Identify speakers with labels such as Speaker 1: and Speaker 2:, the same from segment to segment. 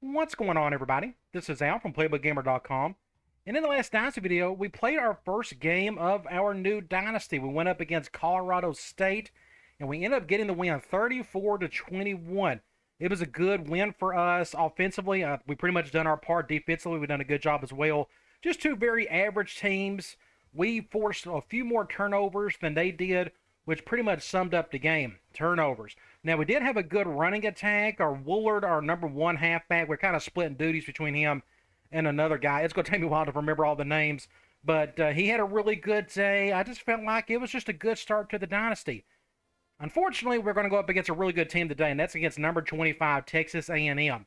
Speaker 1: What's going on, everybody? This is Al from PlaybookGamer.com. And in the last Dynasty video, we played our first game of our new Dynasty. We went up against Colorado State, and we ended up getting the win 34-21. It was a good win for us offensively. We pretty much done our part. Defensively, we've done a good job as well. Just two very average teams. We forced a few more turnovers than they did, which pretty much summed up the game. Turnovers. Now, we did have a good running attack. Our Woolard, our number one halfback, we're kind of splitting duties between him and another guy. It's going to take me a while to remember all the names, but he had a really good day. I just felt like it was just a good start to the Dynasty. Unfortunately, we're going to go up against a really good team today, and that's against number 25, Texas A&M.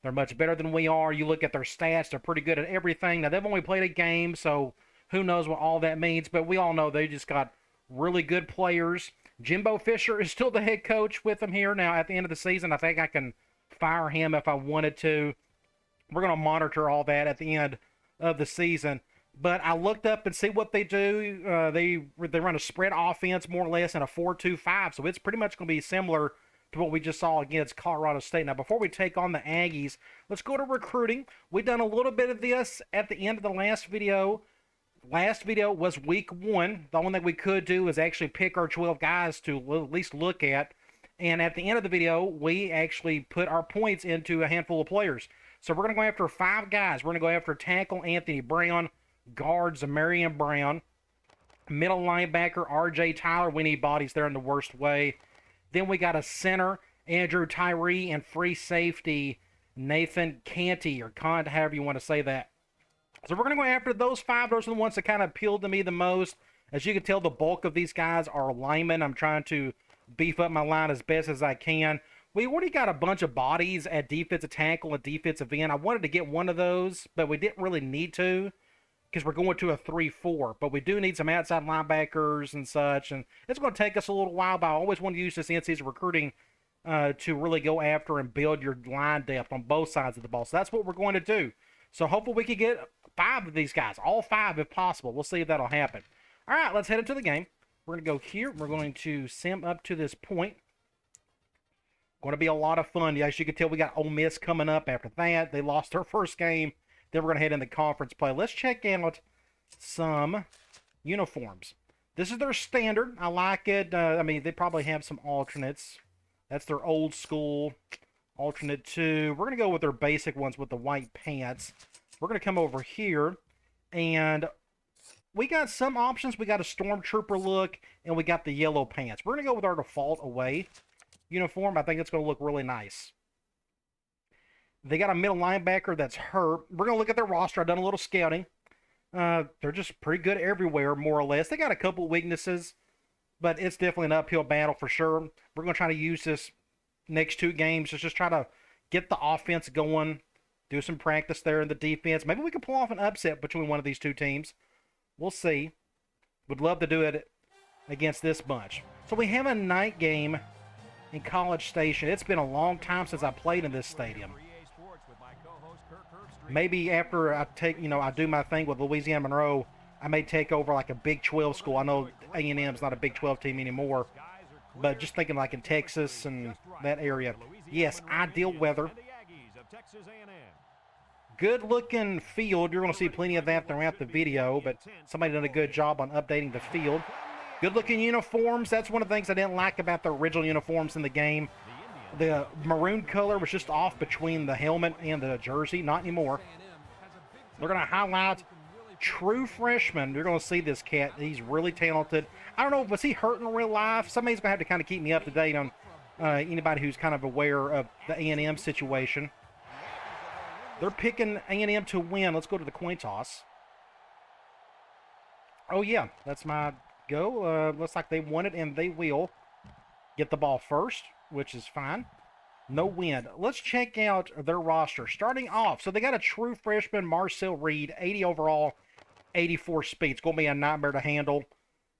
Speaker 1: They're much better than we are. You look at their stats, they're pretty good at everything. Now, they've only played a game, so who knows what all that means, but we all know they just got really good players. Jimbo Fisher is still the head coach with them here. Now, at the end of the season, I think I can fire him if I wanted to. We're going to monitor all that at the end of the season. But I looked up and see what they do. They run a spread offense, more or less, in a 4-2-5. So it's pretty much going to be similar to what we just saw against Colorado State. Now, before we take on the Aggies, let's go to recruiting. We've done a little bit of this at the end of the last video. Last video was week 1. The only thing we could do is actually pick our 12 guys to at least look at. And at the end of the video, we actually put our points into a handful of players. So we're going to go after 5 guys. We're going to go after tackle Anthony Brown, guards Marion Brown, middle linebacker RJ Tyler. We need bodies there in the worst way. Then we got a center, Andrew Tyree, and free safety, Nathan Canty, or Cont, however you want to say that. So we're going to go after those 5. Those are the ones that kind of appealed to me the most. As you can tell, the bulk of these guys are linemen. I'm trying to beef up my line as best as I can. We already got a bunch of bodies at defensive tackle and defensive end. I wanted to get one of those, but we didn't really need to because we're going to a 3-4. But we do need some outside linebackers and such, and it's going to take us a little while, but I always want to use this in-season recruiting to really go after and build your line depth on both sides of the ball. So that's what we're going to do. So hopefully we can get 5 of these guys, all 5 if possible. We'll see if that'll happen. All right, let's head into the game. We're going to go here. We're going to sim up to this point. Going to be a lot of fun. As you can tell, we got Ole Miss coming up after that. They lost their first game. Then we're going to head into conference play. Let's check out some uniforms. This is their standard. I like it. I mean, they probably have some alternates. That's their old school alternate 2. We're going to go with their basic ones with the white pants. We're going to come over here, and we got some options. We got a stormtrooper look, and we got the yellow pants. We're going to go with our default away uniform. I think it's going to look really nice. They got a middle linebacker that's hurt. We're going to look at their roster. I've done a little scouting. They're just pretty good everywhere, more or less. They got a couple weaknesses, but it's definitely an uphill battle for sure. We're going to try to use this next 2 games to just try to get the offense going, do some practice there in the defense. Maybe we can pull off an upset between one of these 2 teams. We'll see. Would love to do it against this bunch. So we have a night game in College Station. It's been a long time since I played in this stadium. Maybe after I I do my thing with Louisiana Monroe, I may take over like a Big 12 school. I know A&M's not a Big 12 team anymore, but just thinking like in Texas and that area. Yes, ideal weather. Good looking field. You're going to see plenty of that throughout the video, but somebody done a good job on updating the field. Good looking uniforms. That's one of the things I didn't like about the original uniforms in the game. The maroon color was just off between the helmet and the jersey. Not anymore. They're going to highlight true freshman. You're going to see this cat. He's really talented. I don't know, was he hurt in real life? Somebody's going to have to kind of keep me up to date on anybody who's kind of aware of the A&M situation. They're picking A&M to win. Let's go to the coin toss. Oh, yeah, that's my go. Looks like they won it, and they will get the ball first, which is fine. No wind. Let's check out their roster. Starting off, so they got a true freshman, Marcel Reed, 80 overall, 84 speed. It's going to be a nightmare to handle.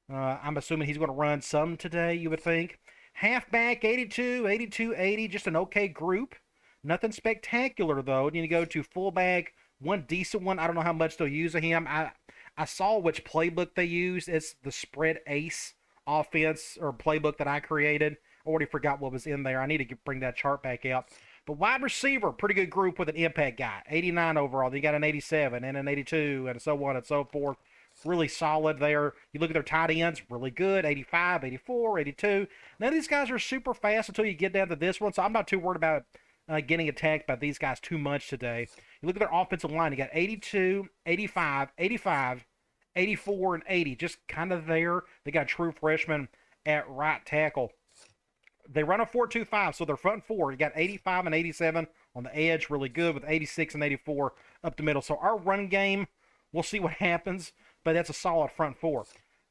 Speaker 1: I'm assuming he's going to run some today, you would think. Halfback, 82, 82, 80, just an okay group. Nothing spectacular, though. You need to go to fullback, one decent one. I don't know how much they'll use of him. I saw which playbook they used. It's the spread ace offense or playbook that I created. I already forgot what was in there. I need to bring that chart back out. But wide receiver, pretty good group with an impact guy. 89 overall. Then you got an 87 and an 82 and so on and so forth. Really solid there. You look at their tight ends, really good. 85, 84, 82. None of these guys are super fast until you get down to this one, so I'm not too worried about getting attacked by these guys too much today. You look at their offensive line. You got 82, 85, 85, 84, and 80. Just kind of there. They got a true freshman at right tackle. They run a 4-2-5, so they're front four. You got 85 and 87 on the edge, really good, with 86 and 84 up the middle. So our run game, we'll see what happens, but that's a solid front four.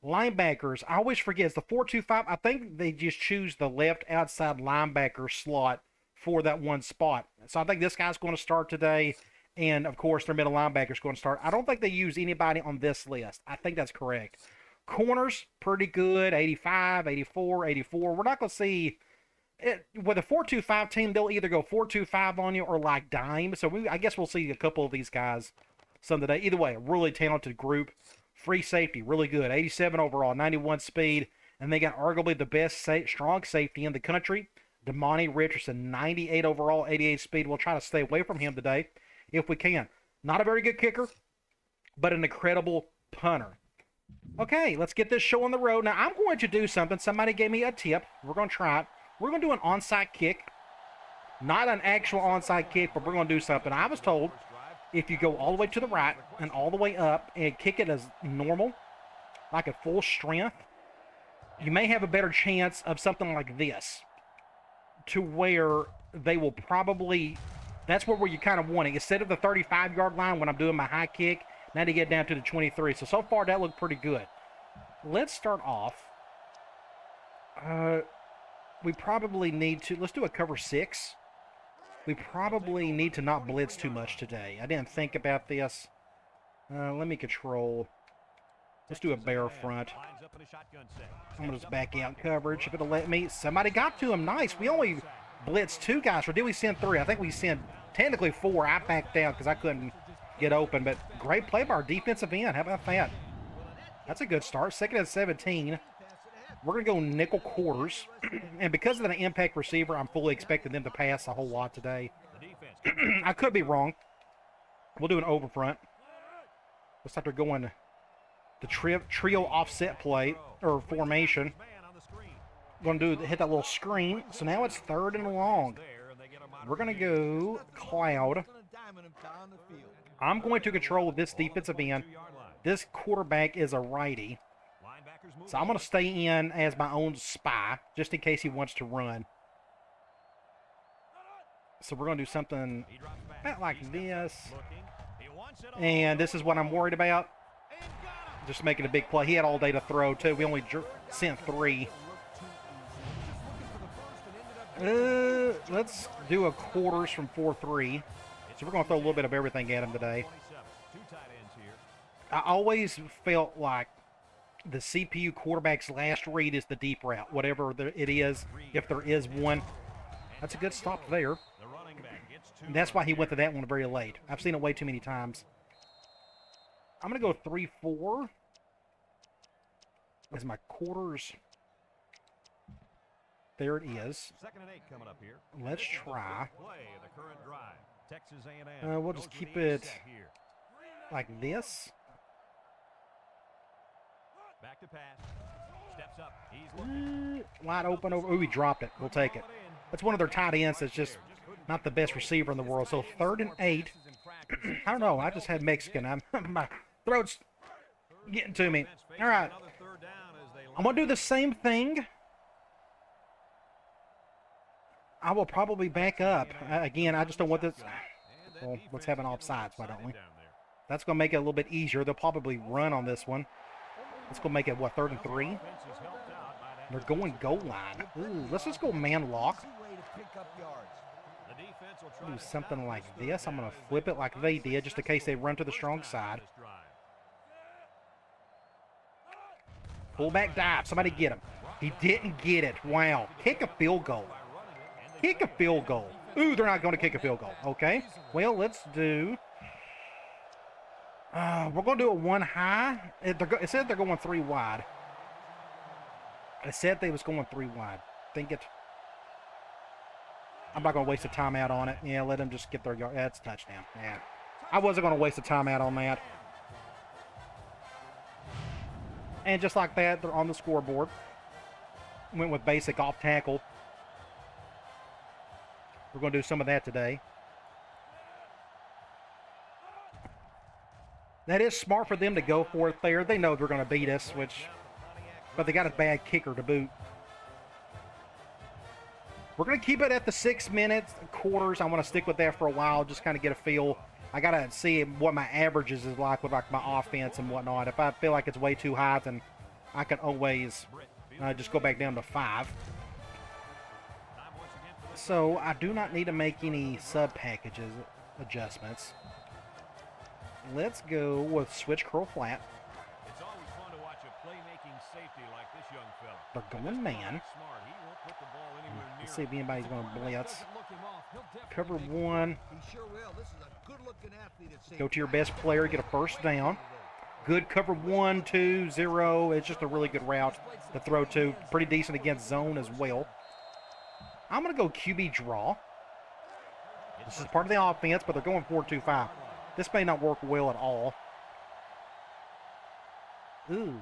Speaker 1: Linebackers, I always forget, it's the 4-2-5. I think they just choose the left outside linebacker slot for that one spot. So I think this guy's going to start today, and, of course, their middle linebacker is going to start. I don't think they use anybody on this list. I think that's correct. Corners, pretty good, 85, 84, 84. We're not going to see... with a 4-2-5 team, they'll either go 4-2-5 on you or like dime. So I guess we'll see a couple of these guys some today. Either way, a really talented group. Free safety, really good. 87 overall, 91 speed. And they got arguably the best strong safety in the country. Damani Richardson, 98 overall, 88 speed. We'll try to stay away from him today if we can. Not a very good kicker, but an incredible punter. Okay, let's get this show on the road. Now, I'm going to do something. Somebody gave me a tip. We're going to try it. We're going to do an onside kick. Not an actual onside kick, but we're going to do something. I was told if you go all the way to the right and all the way up and kick it as normal, like at full strength, you may have a better chance of something like this, to where they will probably, that's where you kind of want it. Instead of the 35-yard line when I'm doing my high kick, now to get down to the 23. So far that looked pretty good. Let's start off. We probably need to, let's do a cover 6. We probably need to not blitz too much today. I didn't think about this. Let me control. Let's do a bear front. I'm going to just back out coverage if it'll let me. Somebody got to him. Nice. We only blitzed 2 guys, or did we send 3? I think we sent technically 4. I backed down because I couldn't get open, but great play by our defensive end. How about that? That's a good start. 2nd and 17. We're going to go nickel quarters, and because of the impact receiver, I'm fully expecting them to pass a whole lot today. I could be wrong. We'll do an over front. Looks like they're going the trio offset play, or formation. Going to hit that little screen, so now it's 3rd and long. We're going to go cloud. I'm going to control this defensive end. This quarterback is a righty. So I'm going to stay in as my own spy, just in case he wants to run. So we're going to do something about like this. And this is what I'm worried about. Just making a big play. He had all day to throw, too. We only sent 3. Let's do a quarters from 4-3. So we're going to throw a little bit of everything at him today. I always felt like the CPU quarterback's last read is the deep route, whatever it is, if there is one. That's a good stop there. And that's why he went to that one very late. I've seen it way too many times. I'm going to go 3-4 as my quarters. There it is. Let's try. We'll just keep it like this. Back to pass. Steps up. He's wide open over. Ooh, he dropped it. We'll take it. That's one of their tight ends that's just not the best receiver in the world. So 3rd and 8. I don't know. I just had Mexican. My throat's getting to me. All right. I'm going to do the same thing. I will probably back up. Again, I just don't want this. Well, let's have an offsides, why don't we? That's going to make it a little bit easier. They'll probably run on this one. Let's go make it, what, 3rd and 3? They're going goal line. Ooh, let's just go man lock. Do something like this. I'm going to flip it like they did, just in case they run to the strong side. Fullback dive. Somebody get him. He didn't get it. Wow. Kick a field goal. Kick a field goal. Ooh, they're not going to kick a field goal. Okay. Well, let's do... we're going to do it 1 high. It said they're going 3 wide. It said they was going 3 wide. Think it. I'm not going to waste a timeout on it. Yeah, let them just get their yard. That's a touchdown. Yeah. I wasn't going to waste a timeout on that. And just like that, they're on the scoreboard. Went with basic off tackle. We're going to do some of that today. That is smart for them to go for it there. They know they're going to beat us, but they got a bad kicker to boot. We're going to keep it at the 6 minutes, quarters. I want to stick with that for a while, just kind of get a feel. I got to see what my averages is like with like my offense and whatnot. If I feel like it's way too high, then I can always just go back down to 5. So I do not need to make any sub packages adjustments. Let's go with switch curl flat.
Speaker 2: It's always fun to watch a playmaking safety like this young fella.
Speaker 1: They're going man. Let's see if anybody's going to blitz. Cover 1. Go to your best player, get a first down. Good cover 1, 2, 0. It's just a really good route to throw to. Pretty decent against zone as well. I'm going to go QB draw. This is part of the offense, but they're going 4-2-5. This may not work well at all. Ooh.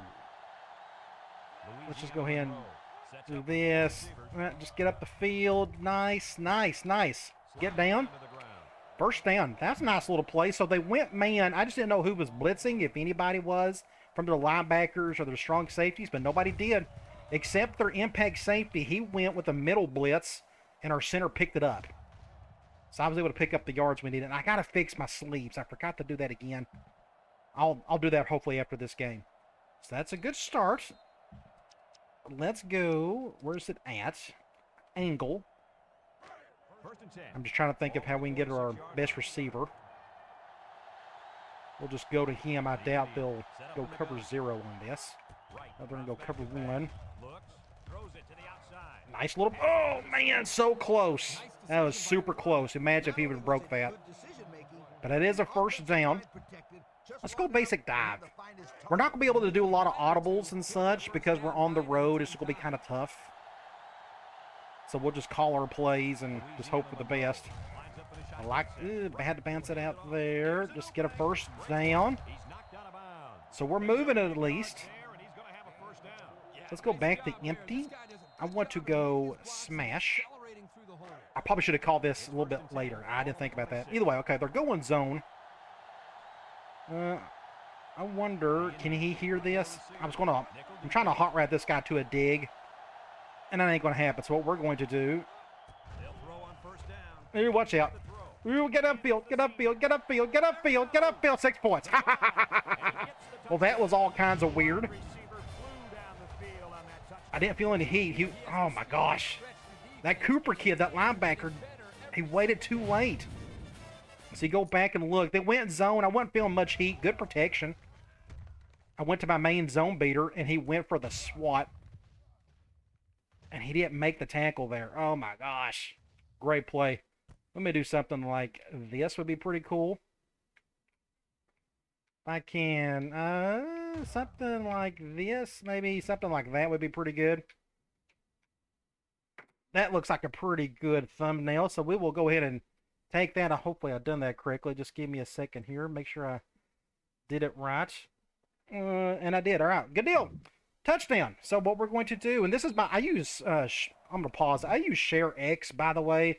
Speaker 1: Let's just go ahead and do this. Just get up the field. Nice, nice, nice. Get down. First down. That's a nice little play. So they went man. I just didn't know who was blitzing, if anybody was, from their linebackers or their strong safeties, but nobody did. Except their impact safety. He went with a middle blitz, and our center picked it up. So I was able to pick up the yards we needed. And I got to fix my sleeves. I forgot to do that again. I'll do that hopefully after this game. So that's a good start. Let's go. Where's it at? Angle. I'm just trying to think of how we can get our best receiver. We'll just go to him. I doubt they'll go cover 0 on this. They're going to go cover 1. Nice little... Oh, man, so close. That was super close. Imagine if he would have broke that. But it is a first down. Let's go basic dive. We're not going to be able to do a lot of audibles and such because we're on the road. It's going to be kind of tough. So we'll just call our plays and just hope for the best. I had to bounce it out there. Just get a first down. So we're moving it at least. Let's go back to empty. I want to go smash. I probably should have called this a little bit later. I didn't think about that. Either way, okay, they're going zone. I wonder, can he hear this? I'm trying to hot rod this guy to a dig. And that ain't going to happen. So what we're going to do... Ooh, watch out. Ooh, get upfield, get upfield, get upfield, get upfield, get upfield. 6 points. Well, that was all kinds of weird. I didn't feel any heat. Oh, my gosh. That Cooper kid, that linebacker, he waited too late. So you go back and look. They went zone. I wasn't feeling much heat. Good protection. I went to my main zone beater, and he went for the swat. And he didn't make the tackle there. Oh, my gosh. Great play. Let me do something like this would be pretty cool. If I can, something like this, maybe something like that would be pretty good. That looks like a pretty good thumbnail, so we will go ahead and take that. Hopefully I've done that correctly. Just give me a second here. Make sure I did it right. And I did. All right, good deal. Touchdown. So what we're going to do, and this is I'm going to pause. I use Share X, by the way.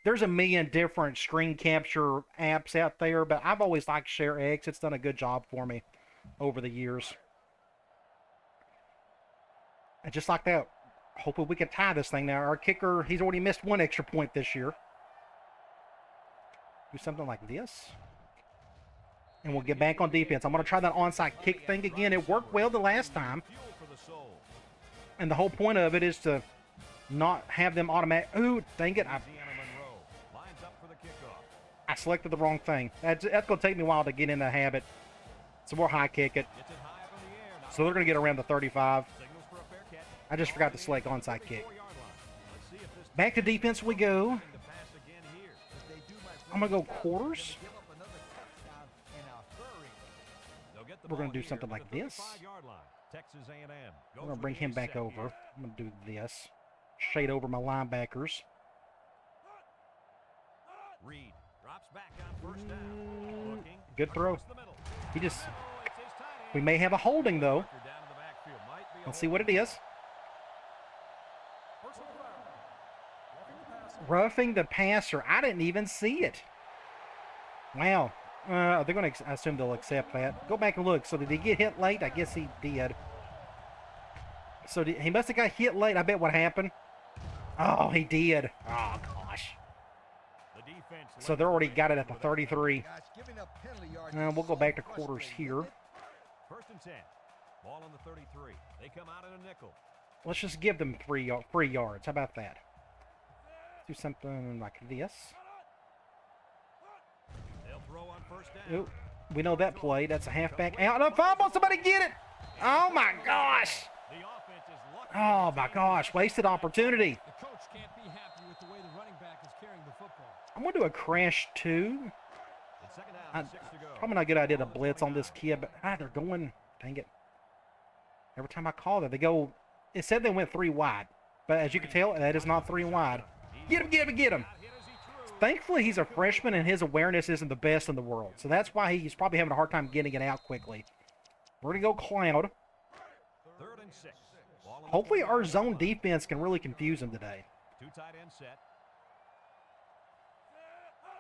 Speaker 1: There's a million different screen capture apps out there, but I've always liked Share X. It's done a good job for me over the years. And just like that, hopefully we can tie this thing now. Our kicker, he's already missed 1 extra point this year. Do something like this. And we'll get back on defense. I'm going to try that onside kick thing again. It worked well the last time. And the whole point of it is to not have them automatic. Ooh, dang it. I selected the wrong thing. That's going to take me a while to get in the habit. So we'll high kick it. So they're going to get around the 35. I just forgot to select onside kick. Back to defense we go. I'm going to go quarters. We're going to do something like this. I'm going to bring him back over. I'm going to do this. Shade over my linebackers.
Speaker 2: Reed drops back on first down. Looking
Speaker 1: Good throw.
Speaker 2: across the middle.
Speaker 1: He just...
Speaker 2: Oh, it's his tight end.
Speaker 1: We may have a holding, though.
Speaker 2: Down in the backfield. Might be a
Speaker 1: Let's see what it is.
Speaker 3: Personal foul.
Speaker 1: Roughing the passer. I didn't even see it. Wow. They're going to assume they'll accept that. Go back and look. So did he get hit late? I guess he did. So he must have got hit late. I bet what happened. Oh, he did. Oh, gosh.
Speaker 2: The defense
Speaker 1: So they're already got it at the 33.
Speaker 3: Guys, giving up penalty yards
Speaker 1: We'll
Speaker 3: is
Speaker 1: go back
Speaker 3: so
Speaker 1: to quarters
Speaker 3: frustrating.
Speaker 1: here.
Speaker 2: First and 10. Ball on the 33. They come out in a nickel.
Speaker 1: Let's just give them free yards. How about that? Do something like this.
Speaker 2: They'll throw on first down.
Speaker 1: Ooh, we know that play. That's a halfback out. And a fumble. Somebody get it. Oh, my gosh.
Speaker 2: The offense is lucky.
Speaker 1: Oh, my gosh. Wasted opportunity.
Speaker 4: The coach can't be happy with the way the running back is carrying the football.
Speaker 1: I'm going to do a crash 2.
Speaker 2: It's second down, 6 to go.
Speaker 1: Probably not a good idea to blitz on this kid, but they're going. Dang it. Every time I call that, they go. It said they went 3 wide, but as you can tell, that is not 3 wide. Get him, get him, get him. Thankfully, he's a freshman and his awareness isn't the best in the world, so that's why he's probably having a hard time getting it out quickly. We're going to go cloud.
Speaker 2: Third and 6. Ball on the
Speaker 1: Hopefully, our
Speaker 2: 40-yard
Speaker 1: zone
Speaker 2: line.
Speaker 1: defense can really confuse him today.
Speaker 2: 2 tight end set.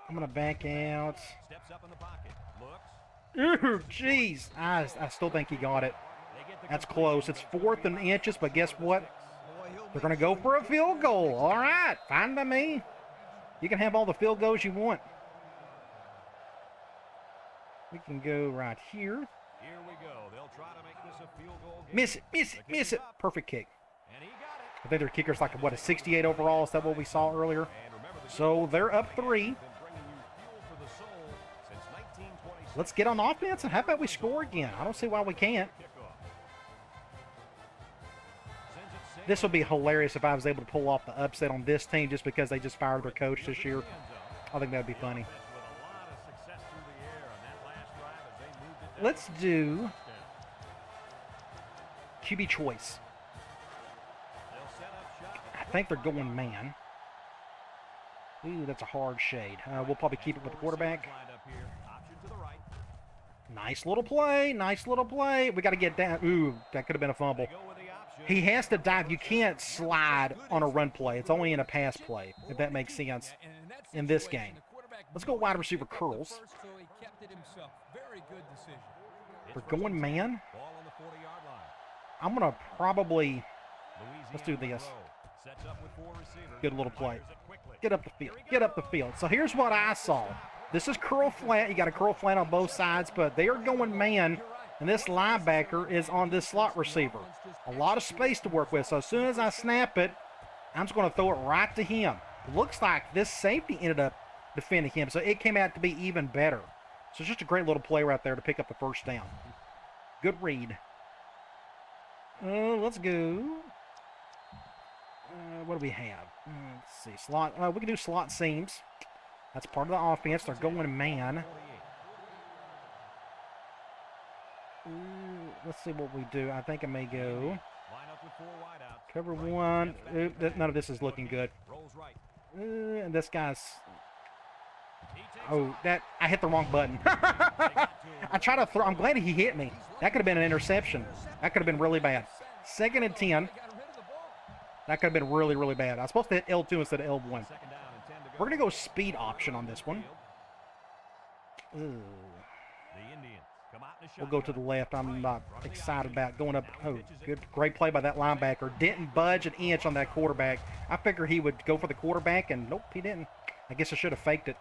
Speaker 1: I'm going to back out.
Speaker 2: Steps up in the pocket. Looks.
Speaker 1: Ooh, jeez. I still think he got it.
Speaker 2: They get the
Speaker 1: That's
Speaker 2: completion.
Speaker 1: close. It's 4th and inches, but guess what?
Speaker 3: Boy, he'll
Speaker 1: They're going to go for a field goal. All right. Fine by me. You can have all the field goals you want. We can go right here.
Speaker 2: Here we go. They'll try to make this a field goal game.
Speaker 1: Miss it, miss it, miss it. Perfect kick.
Speaker 2: And he got it.
Speaker 1: I think their kicker's like, what, a 68 overall? Is that what we saw earlier?
Speaker 2: And remember, the
Speaker 1: So they're up 3.
Speaker 2: been bringing you fuel for the soul since 1926.
Speaker 1: Let's get on offense, and how about we score again? I don't see why we can't.
Speaker 2: Kickoff. Sends it sailing
Speaker 1: This would be hilarious if I was able to pull off the upset on this team just because they just fired their coach this year.
Speaker 2: to the end zone.
Speaker 1: I think that would be funny.
Speaker 2: With a lot of success through the air on that last drive as they moved it down
Speaker 1: Let's
Speaker 2: for a
Speaker 1: do
Speaker 2: touchdown.
Speaker 1: QB choice.
Speaker 2: They'll set up shop.
Speaker 1: I think they're going man. Ooh, that's a hard shade. We'll probably keep it with the quarterback.
Speaker 2: Lined up here. Option to the right.
Speaker 1: Nice little play. Nice little play. We got to get down. Ooh, that could have been a fumble.
Speaker 2: Go with the option.
Speaker 1: He has to dive. You can't slide on a run play. It's only in a pass play, if that makes sense. in this game. Let's go wide receiver curls.
Speaker 4: So he kept it himself. Very good decision.
Speaker 1: We're going man.
Speaker 2: Ball on the 40-yard line.
Speaker 1: I'm going to probably... Let's do
Speaker 2: Louisiana
Speaker 1: this.
Speaker 2: Monroe sets up with 4 receivers.
Speaker 1: Good little play.
Speaker 2: Fires it quickly.
Speaker 1: Get up the field. Get up the field. So here's what I saw. This is curl flat. You got a curl flat on both sides, but they are going man, and this linebacker is on this slot receiver. A lot of space to work with, so as soon as I snap it, I'm just going to throw it right to him. Looks like this safety ended up defending him, so it came out to be even better. So it's just a great little play right there to pick up the first down. Good read. Let's go. What do we have? Let's see. Slot. We can do slot seams. That's part of the offense. They're going man. Let's see what we do. I think I may go
Speaker 2: Line up with 4 wideouts.
Speaker 1: cover 1. None of this is looking good.
Speaker 2: Rolls right.
Speaker 1: And this guy's...
Speaker 2: He takes
Speaker 1: Oh, I hit the wrong button. I tried to throw. I'm glad he hit me. That could have been an interception. That could have been really bad. 2nd and 10.
Speaker 4: Got rid of the ball.
Speaker 1: That could have been really, really bad. I was supposed to hit L2 instead of L1.
Speaker 2: second down and 10 to go.
Speaker 1: We're going to go speed option on this one. Ooh.
Speaker 2: The Indians come out in a
Speaker 1: We'll go to the left. I'm not excited about going up. Oh, good, great play by that linebacker. Didn't budge an inch on that quarterback. I figured he would go for the quarterback, and nope, he didn't. I guess I should have faked it.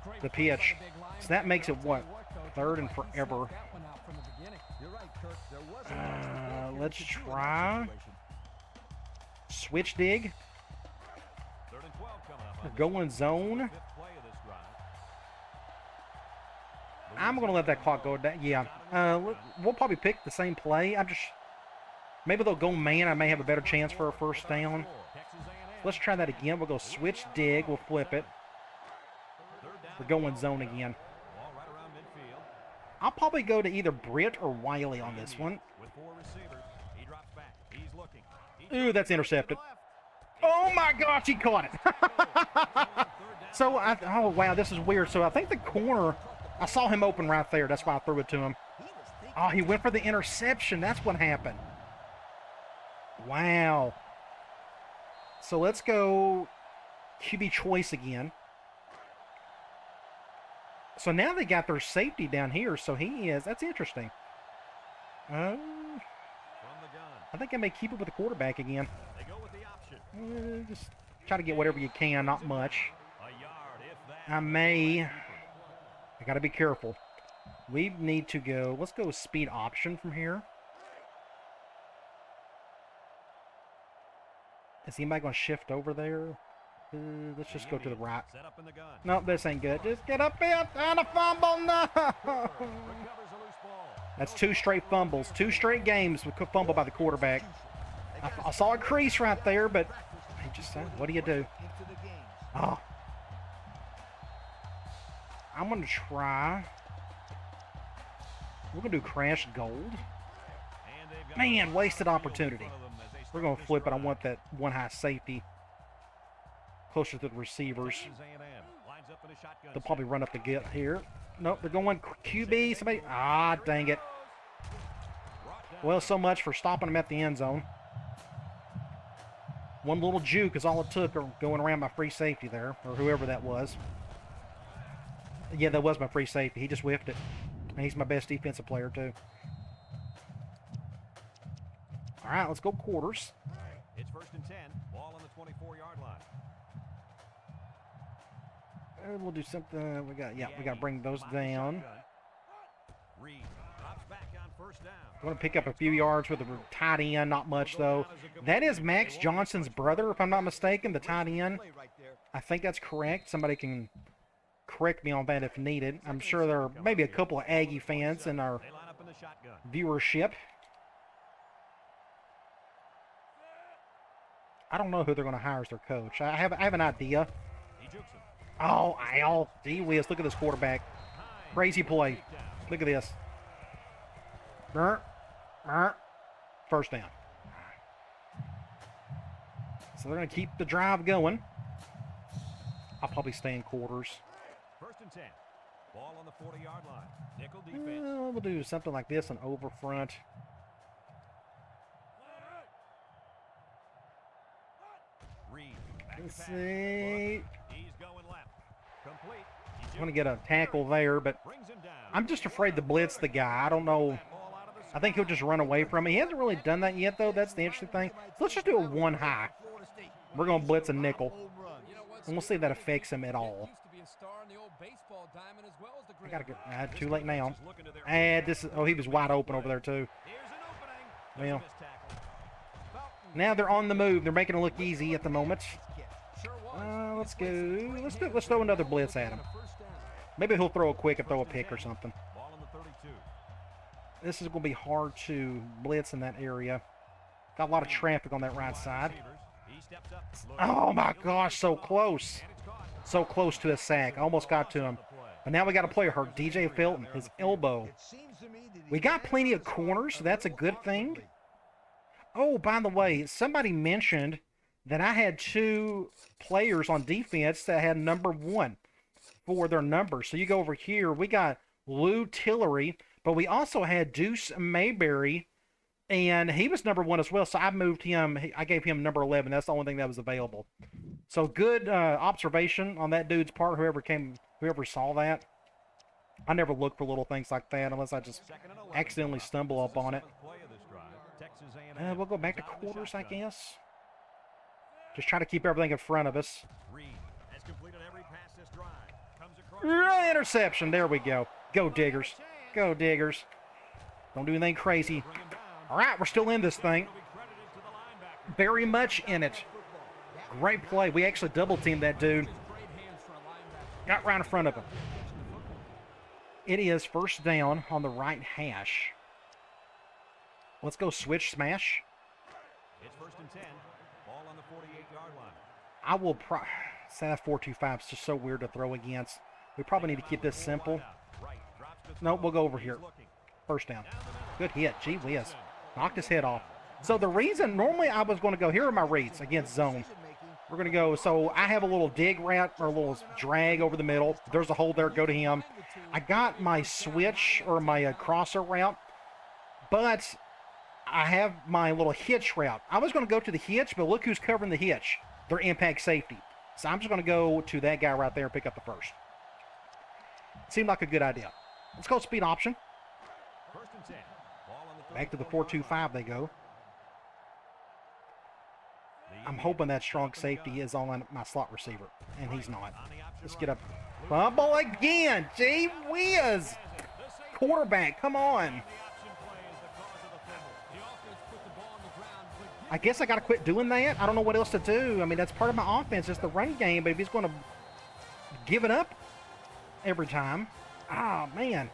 Speaker 4: Great
Speaker 1: The
Speaker 4: play by
Speaker 1: pitch.
Speaker 4: the big line.
Speaker 1: So that makes it
Speaker 4: I'll tell
Speaker 1: what?
Speaker 4: you Coach,
Speaker 1: 3rd and
Speaker 4: he
Speaker 1: forever.
Speaker 4: sent that one out from the beginning.
Speaker 3: You're right, Kirk. There wasn't much to go here
Speaker 1: Let's
Speaker 3: to do in that
Speaker 1: try.
Speaker 3: situation.
Speaker 1: Switch dig.
Speaker 2: 3rd and 12 coming up.
Speaker 1: We're going zone.
Speaker 2: 5th play of this drive.
Speaker 1: I'm going to let that clock go down. Yeah. We'll probably pick the same play. Maybe they'll go man. I may have a better chance for a first down.
Speaker 2: Texas A&M.
Speaker 1: Let's try that again. We'll go switch dig. We'll flip it.
Speaker 2: 3rd down.
Speaker 1: We're going zone again.
Speaker 2: Ball right around midfield.
Speaker 1: I'll probably go to either Britt or Wiley on this one.
Speaker 2: With 4 receivers. He drops back. He's looking. He
Speaker 1: Ooh, that's intercepted.
Speaker 2: left.
Speaker 1: Oh my gosh, he caught it. So, oh, wow, this is weird. So, I think the corner, I saw him open right there. That's why I threw it to him. Oh, he went for the interception. That's what happened. Wow. So, let's go QB choice again. So, now they got their safety down here. So, he is, that's interesting. I think I may keep it with the quarterback again.
Speaker 2: They go with the option.
Speaker 1: Just try to get whatever you can, not much. I got to be careful. We need to go, let's go speed option from here. Is anybody going to shift over there? Let's just go to the right.
Speaker 2: Set up in the gun.
Speaker 1: No, this ain't good. Just get up here and a fumble. No!
Speaker 2: Recovers a loose ball.
Speaker 1: That's 2 straight fumbles. 2 straight games with fumble by the quarterback. I saw a crease right there, but he just said, what do you do? Oh. I'm going to try. We're going to do crash gold. Man, wasted opportunity. We're going to flip it. I want that one high safety closer to the receivers. They'll probably run up the gut here. Nope, they're going QB. Somebody. Ah, dang it. Well, so much for stopping them at the end zone. One little juke is all it took, or going around my free safety there, or whoever that was. Yeah, that was my free safety. He just whiffed it. And he's my best defensive player, too. All right, let's go quarters.
Speaker 2: It's 1st and 10. Ball on the 24-yard line.
Speaker 1: We'll do something. We got to bring those down.
Speaker 2: Reed drops back on 1st down.
Speaker 1: I want to pick up a few yards with a tight end. Not much, though. That is Max Johnson's brother, if I'm not mistaken, the tight end. I think that's correct. Somebody can correct me on that if needed. I'm sure there are maybe a couple of Aggie fans in our
Speaker 2: They line up in the shotgun.
Speaker 1: viewership. I don't know who they're going to hire as their coach. I have an idea.
Speaker 2: He jukes him.
Speaker 1: Oh, ow. Gee whiz. Look at this quarterback. Crazy play. Look at this. First down. So they're going to keep the drive going. I'll probably stay in quarters.
Speaker 2: 1st and 10. Ball on the 40-yard line. Nickel defense.
Speaker 1: We'll do something like this, an over front.
Speaker 2: Reed. Back
Speaker 1: Let's
Speaker 2: to pass.
Speaker 1: see.
Speaker 2: He's going left. Complete. He
Speaker 1: I'm going to get a tackle there, but
Speaker 2: brings him down.
Speaker 1: I'm just afraid to blitz the guy. I don't know.
Speaker 2: Ball out of the
Speaker 1: I think he'll just run away from me. He hasn't really done that yet, though. That's the interesting thing. So let's just do a one high. We're going to blitz a nickel. And we'll see if that affects him at all. I got to get too late now. This is, oh, he was wide open over there, too.
Speaker 2: Here's an opening. There's a
Speaker 1: Well,
Speaker 2: missed tackle.
Speaker 1: now they're on the move. They're making it look easy at the moment. Let's go. Let's throw another blitz at him. Maybe he'll throw a quick and throw a pick or something.
Speaker 2: Ball on the 32.
Speaker 1: This is going to be hard to blitz in that area. Got a lot of traffic on that right side.
Speaker 2: He steps up.
Speaker 1: Oh my gosh, so close. So close to a sack. I almost got to him. But now we got a player hurt. DJ Felton, his elbow. We got plenty of corners, so that's a good thing. Oh, by the way, somebody mentioned that I had 2 players on defense that had number 1 for their numbers. So you go over here, we got Lou Tillery, but we also had Deuce Mayberry, and he was number 1 as well. So I moved him. I gave him number 11. That's the only thing that was available. So good observation on that dude's part. Whoever saw that. I never look for little things like that unless I just accidentally stumble up on it. We'll go back to quarters, I guess. Just try to keep everything in front of us.
Speaker 2: Reed has completed every pass this drive. Comes across.
Speaker 1: Interception. There we go. Go Diggers. Go Diggers. Don't do anything crazy. All right, we're still in this thing. Very much in it. Great play. We actually double-teamed that dude. Got right in front of him. It is 1st down on the right hash. Let's go switch smash.
Speaker 2: It's 1st and 10. Ball on the 48-yard line.
Speaker 1: I will say that 4-2-5 is just so weird to throw against. We probably need to keep this simple. Nope, we'll go over here. 1st down. Good hit. Gee whiz. Knocked his head off. So the reason, normally I was going to go, here are my reads against zone. We're going to go, so I have a little dig route or a little drag over the middle. If there's a hole there, go to him. I got my switch or my crosser route, but I have my little hitch route. I was going to go to the hitch, but look who's covering the hitch. Their impact safety. So I'm just going to go to that guy right there and pick up the first. Seemed like a good idea. Let's go speed option.
Speaker 2: First and 10. Ball on the
Speaker 1: Back to the 4-2-5 they go. I'm hoping that strong safety is on my slot receiver, and he's not. Let's get a fumble again. Gee whiz. Quarterback, come on. I guess I got to quit doing that. I don't know what else to do. I mean, that's part of my offense. It's the run game, but if he's going to give it up every time, man.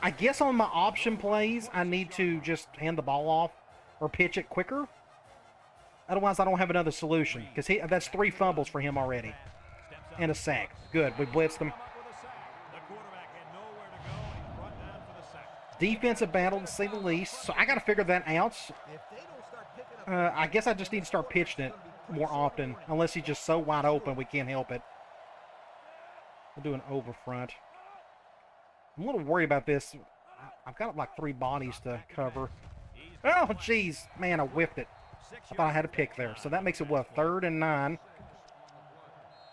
Speaker 1: I guess on my option plays, I need to just hand the ball off or pitch it quicker. Otherwise, I don't have another solution because that's 3 fumbles for him already and a sack. Good. We blitzed them. Defensive battle, to say the least. So I got to figure that out. I guess I just need to start pitching it more often, unless he's just so wide open we can't help it. We'll do an over front. I'm a little worried about this. I've got like 3 bodies to cover. Oh, jeez. Man, I whiffed it. I thought I had a pick there. So that makes it, what, 3rd and 9.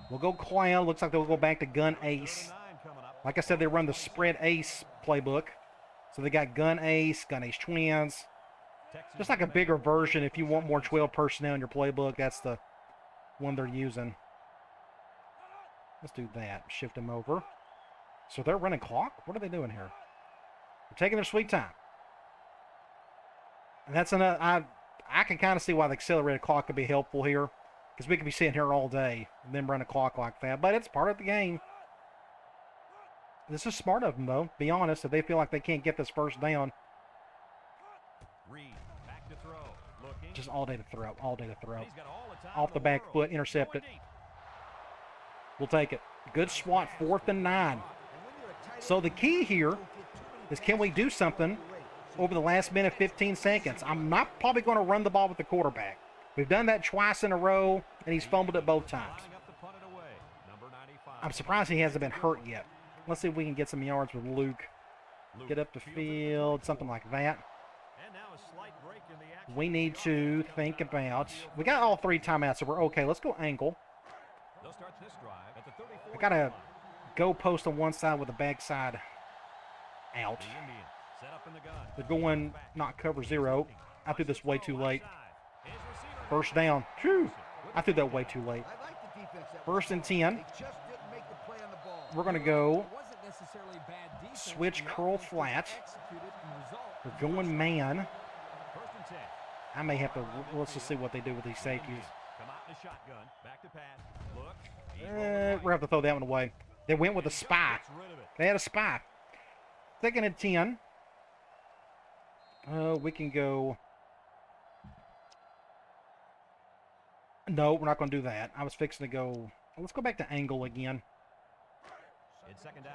Speaker 1: We'll go clown. Looks like they'll go back to gun ace. Like I said, they run the spread ace playbook. So they got gun ace twins. Just like a bigger version if you want more 12 personnel in your playbook. That's the one they're using. Let's do that. Shift them over. So they're running clock? What are they doing here? They're taking their sweet time. And that's another... I can kind of see why the accelerated clock could be helpful here, because we could be sitting here all day and then run a clock like that. But it's part of the game. This is smart of them, though. Be honest, if they feel like they can't get this first down.
Speaker 2: Back to throw. Looking.
Speaker 1: Just all day to throw. All day to throw. Off the back foot, intercept it. We'll take it. Good swat, 4th and 9. So the key here is, can we do something over the last minute, 15 seconds? I'm not probably going to run the ball with the quarterback. We've done that twice in a row, and he's fumbled it both times. I'm surprised he hasn't been hurt yet. Let's see if we can get some yards with Luke. Get up the field, something like that. We need to think about... We got all 3 timeouts, so we're okay. Let's go angle. I got to go post on one side with the backside out. They're going not cover 0. I threw this way too late. First down. Whew. I threw that way too late. 1st and 10. We're going to go switch curl flat. We're going man. I may have to... Let's just see what they do with these safeties. We're going to have to throw that one away. They went with a spy. They had a spy. 2nd and 10. We can go... No, we're not going to do that. I was fixing to go... Let's go back to angle again.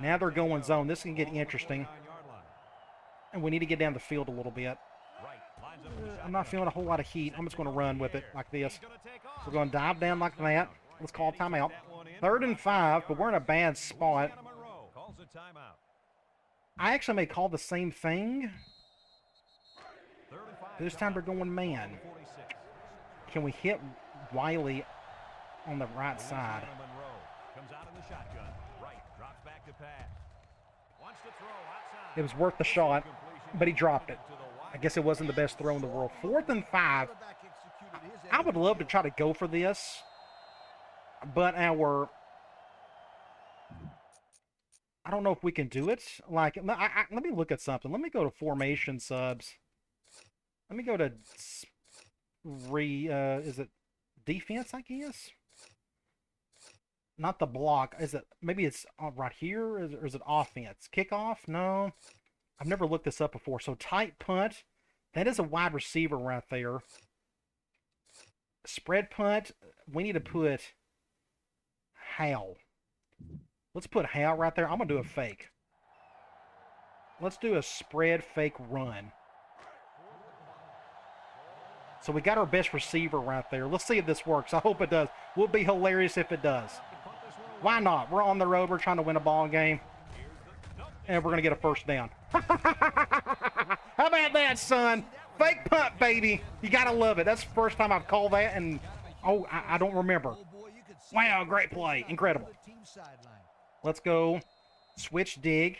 Speaker 1: Now they're going zone. This can get interesting. And we need to get down the field a little bit. I'm not feeling a whole lot of heat. I'm just going to run with it like this. We're going to dive down like that. Let's call timeout. 3rd and 5, but we're in a bad spot. I actually may call the same thing. This time they're going man. Can we hit Wiley on the right side? It was worth the shot, but he dropped it. I guess it wasn't the best throw in the world. 4th and 5. I would love to try to go for this, but I don't know if we can do it. Like, let me look at something. Let me go to formation subs. Let me go to is it defense, I guess? Not the block. Is it, maybe it's right here, or is it offense? Kickoff? No. I've never looked this up before. So tight punt. That is a wide receiver right there. Spread punt. We need to put Hal. Let's put Hal right there. I'm going to do a fake. Let's do a spread fake run. So we got our best receiver right there. Let's see if this works. I hope it does. Will be hilarious if it does. Why not? We're on the road. We're trying to win a ball game. And we're going to get a first down. How about that, son? Fake punt, baby. You got to love it. That's the first time I've called that, and, oh, I don't remember. Wow, great play. Incredible. Let's go. Switch dig.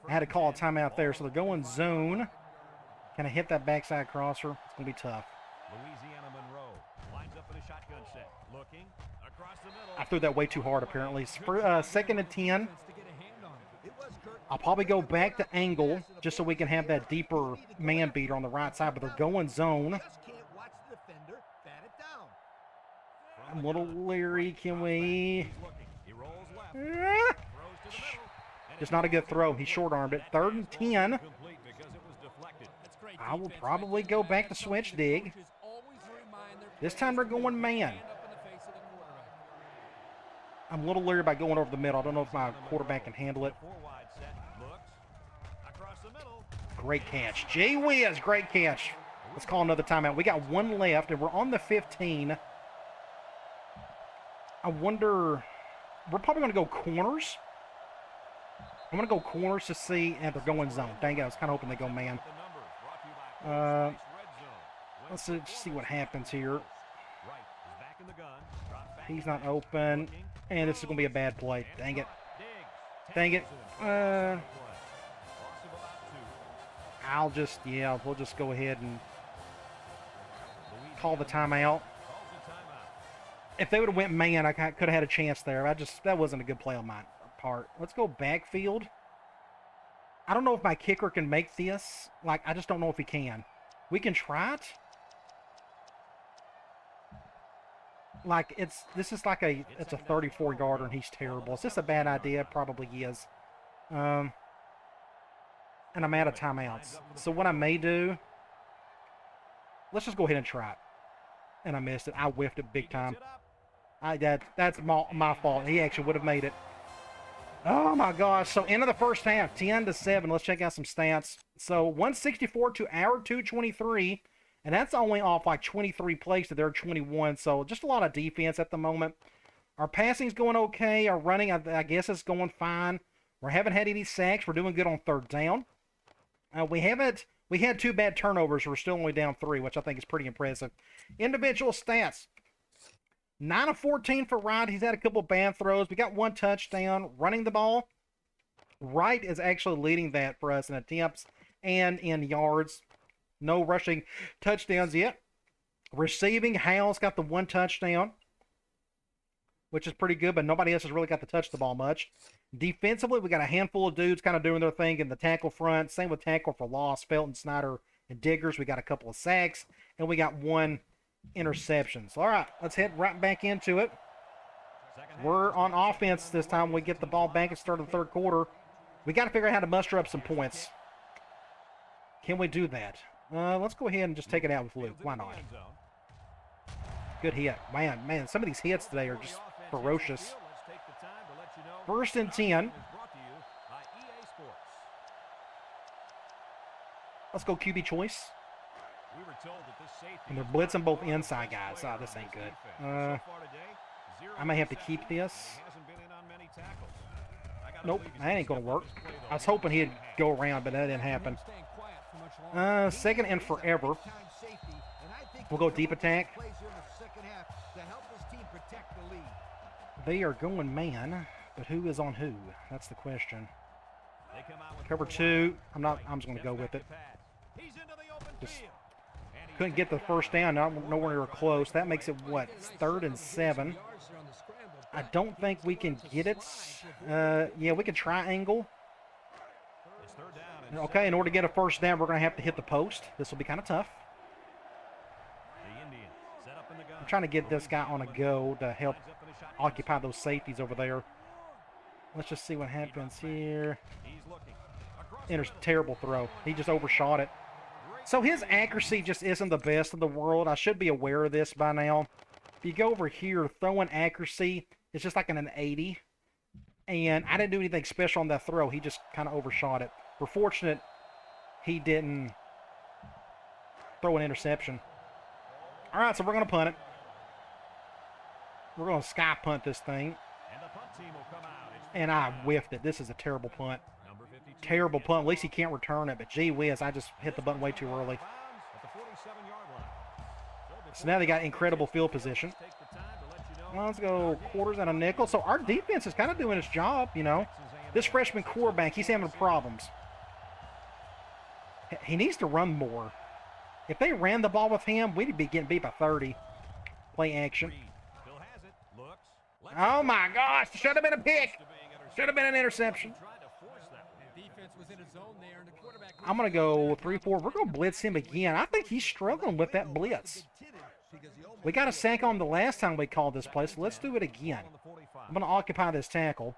Speaker 1: I had to call a timeout there, so they're going zone. Can I hit that backside crosser? It's going to be tough.
Speaker 2: Louisiana Monroe lines up in a shotgun set. Looking across the middle.
Speaker 1: I threw that way too hard, apparently. For, second and 10. I'll probably go back to angle just so we can have that deeper man beater on the right side, but they're going zone. I'm a little leery. Can we? Just not a good throw. He short-armed it. 3rd and 10. I will probably go back to switch dig. This time they're going man. I'm a little leery about going over the middle. I don't know if my quarterback can handle it. Great catch. Gee whiz, great catch. Let's call another timeout. We got 1 left, and we're on the 15. I wonder, we're probably going to go corners. I'm going to go corners to see, and they're going zone. Dang it, I was kind of hoping they go man. Let's see what happens here. He's not open, and this is going to be a bad play. Dang it. Dang it. We'll just go ahead and call the timeout. If they would have went man, I could have had a chance there. That wasn't a good play on my part. Let's go backfield. I don't know if my kicker can make this. Like, I just don't know if he can. We can try it. Like, this is like it's a 34-yarder, and he's terrible. Is this a bad idea? Probably is. And I'm out of timeouts. So what I may do, let's just go ahead and try it. And I missed it. I whiffed it big time. That's my fault. He actually would have made it. Oh my gosh. So end of the first half, 10-7. Let's check out some stats. So 164 to our 223. And that's only off like 23 plays to their 21. So just a lot of defense at the moment. Our passing's going okay. Our running, I guess, is going fine. We haven't had any sacks. We're doing good on 3rd down. We had 2 bad turnovers. We're still only down 3, which I think is pretty impressive. Individual stats. 9 of 14 for Wright. He's had a couple bad throws. We got 1 touchdown. Running the ball. Wright is actually leading that for us in attempts and in yards. No rushing touchdowns yet. Receiving, Hal's got the 1 touchdown, which is pretty good, but nobody else has really got to touch the ball much. Defensively, we got a handful of dudes kind of doing their thing in the tackle front. Same with tackle for loss. Felton, Snyder, and Diggers. We got a couple of sacks, and we got 1 interception. So, all right, let's head right back into it. We're on offense this time. We get the ball back and start the 3rd quarter. We got to figure out how to muster up some points. Can we do that? Let's go ahead and just take it out with Luke. Why not? Good hit. Man, some of these hits today are just ferocious. 1st and 10. Let's go QB choice. And they're blitzing both inside guys. Oh, this ain't good. I may have to keep this. Nope, that ain't going to work. I was hoping he'd go around, but that didn't happen. 2nd and forever. We'll go deep attack. They are going man, but who is on who? That's the question. Cover 2. I'm just going to go with it. Just couldn't get the first down. Nowhere near close. That makes it, what, 3rd and 7. I don't think we can get it. Yeah, we can triangle. Okay, in order to get a first down, we're going to have to hit the post. This will be kind of tough. I'm trying to get this guy on a go to help occupy those safeties over there. Let's just see what happens here. Terrible throw. He just overshot it. So his accuracy just isn't the best in the world. I should be aware of this by now. If you go over here, throwing accuracy, it's just like an 80. And I didn't do anything special on that throw. He just kind of overshot it. We're fortunate he didn't throw an interception. All right, so we're going to punt it. We're going to sky punt this thing.
Speaker 2: And the punt team will come out. It's
Speaker 1: And I whiffed it. This is a terrible punt.
Speaker 2: number 52.
Speaker 1: Terrible punt. At least he can't return it, but gee whiz, I just hit the button way too early.
Speaker 2: Bounds at the 47-yard line.
Speaker 1: So now they got incredible field position.
Speaker 2: Take the time to let you know.
Speaker 1: Well, let's go quarters and a nickel. So our defense is kind of doing its job, you know. This freshman quarterback, he's having problems. He needs to run more. If they ran the ball with him, we'd be getting beat by 30. Play action.
Speaker 2: Reed still has it. Looks. Lets
Speaker 1: Oh
Speaker 2: it
Speaker 1: my gosh, should have been a pick.
Speaker 2: to being intercepted.
Speaker 1: Should have been an interception.
Speaker 2: Tried to force that one.
Speaker 4: The defense was in a zone there, and the quarterback.
Speaker 1: I'm going to go 3-4. We're going to blitz him again. I think he's struggling with that blitz. We got a sack on the last time we called this play, so let's do it again.
Speaker 2: On the 45.
Speaker 1: I'm going to occupy this tackle.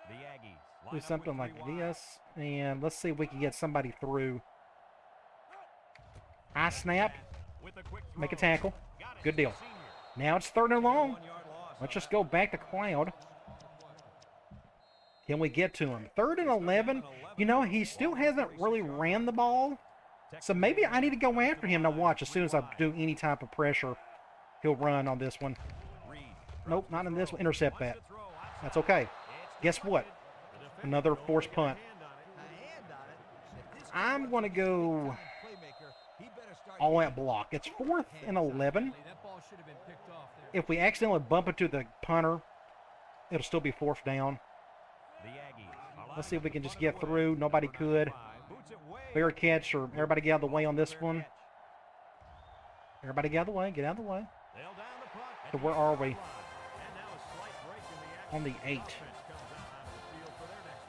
Speaker 2: The Aggies line
Speaker 1: Do
Speaker 2: up
Speaker 1: something
Speaker 2: with
Speaker 1: like
Speaker 2: 3 wide.
Speaker 1: this, and let's see if we can get somebody through. High snap,
Speaker 2: With a quick
Speaker 1: make a
Speaker 2: throw.
Speaker 1: tackle.
Speaker 2: Got it.
Speaker 1: Good deal.
Speaker 2: Senior.
Speaker 1: Now it's 3rd and long.
Speaker 2: 1-yard loss.
Speaker 1: Let's just go back to Cloud. Can we get to him? 3rd and 11. You know, he still hasn't really ran the ball. So maybe I need to go after him. Now watch, as soon as I do any type of pressure, he'll run on this one.
Speaker 2: Reed
Speaker 1: Nope, not in this one. Intercept
Speaker 2: wants
Speaker 1: that.
Speaker 2: to throw outside.
Speaker 1: That's okay.
Speaker 2: It's
Speaker 1: Guess what?
Speaker 2: the defender
Speaker 1: Another
Speaker 2: don't
Speaker 1: forced
Speaker 2: get a
Speaker 1: punt.
Speaker 2: hand on it.
Speaker 1: I'm going to go all out block. It's 4th and 11.
Speaker 4: That ball should have been picked off there.
Speaker 1: If we accidentally bump into the punter, it'll still be 4th down.
Speaker 2: The Aggies.
Speaker 1: Let's see if we can just get through. Nobody could.
Speaker 2: Boots it way
Speaker 1: Fair catch, or everybody get out of the way on this one. Everybody get out of the way. Get out of the way.
Speaker 2: They'll down the punt at
Speaker 1: So
Speaker 2: the
Speaker 1: where are
Speaker 2: 8-yard
Speaker 1: we?
Speaker 2: line. And now a slight break in the action.
Speaker 1: On the 8.
Speaker 2: Offense comes out onto the field for their next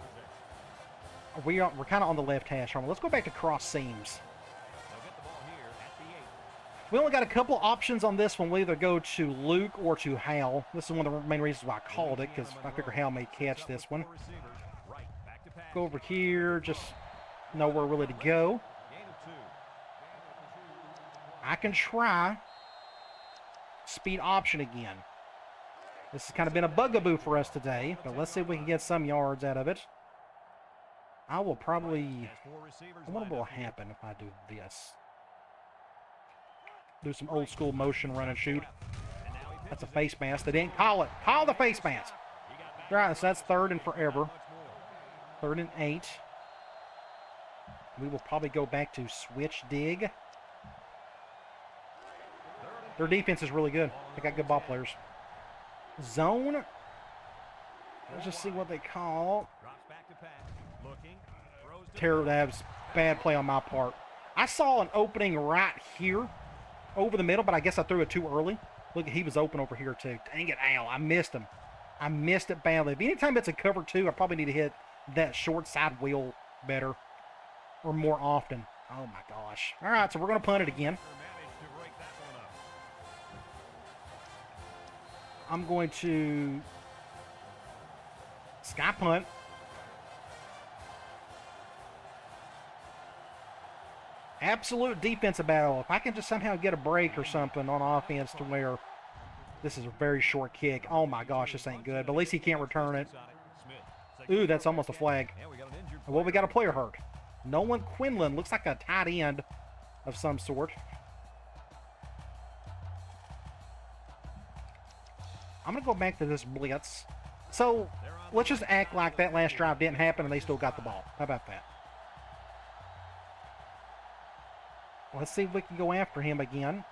Speaker 2: possession.
Speaker 1: We're kind of on the left hash. Let's go back to cross seams.
Speaker 2: They'll get the ball here at the 8.
Speaker 1: We only got a couple options on this one. We'll either go to Luke or to Hal. This is one of the main reasons why I called it, because I figure Hal may catch this one.
Speaker 2: Four receivers. Right. Back to pass.
Speaker 1: Go over here. Just nowhere really to go.
Speaker 2: Gain of 2.
Speaker 1: I can try speed option again. This has kind of been a bugaboo for us today, but let's see if we can get some yards out of it. I will probably...
Speaker 2: Has 4 receivers
Speaker 1: I wonder
Speaker 2: lined
Speaker 1: what will
Speaker 2: up here.
Speaker 1: happen if I do this. Do some old school motion run and shoot.
Speaker 2: And now he
Speaker 1: That's a
Speaker 2: pitches
Speaker 1: face mask. They didn't call it. Call the face mask.
Speaker 2: He got back.
Speaker 1: All right, so that's 3rd and forever.
Speaker 2: Much more.
Speaker 1: 3rd and 8. We will probably go back to switch dig. Their defense is really good. They got good ball players. Zone. Let's just see what they call.
Speaker 2: Drops back to pass. Looking. Throws to
Speaker 1: Terror, that was bad play on my part. I saw an opening right here over the middle, but I guess I threw it too early. Look, he was open over here too. Dang it, Al. I missed him. I missed it badly. If anytime it's a cover 2, I probably need to hit that short side wheel better or more often. Oh my gosh. All right, so we're going to punt it again.
Speaker 2: managed to break that one up.
Speaker 1: I'm going to sky punt. Absolute defensive battle. If I can just somehow get a break or something on offense to where this is a very short kick. Oh my gosh, this ain't good. But at least he can't return it.
Speaker 2: Smith.
Speaker 1: Ooh, that's almost a flag.
Speaker 2: And we got an injured
Speaker 1: Well, we got a player hurt. Nolan Quinlan looks like a tight end of some sort. I'm going to go back to this blitz. So let's just act like that last drive didn't happen and they still got the ball. How about that? Let's see if we can go after him again.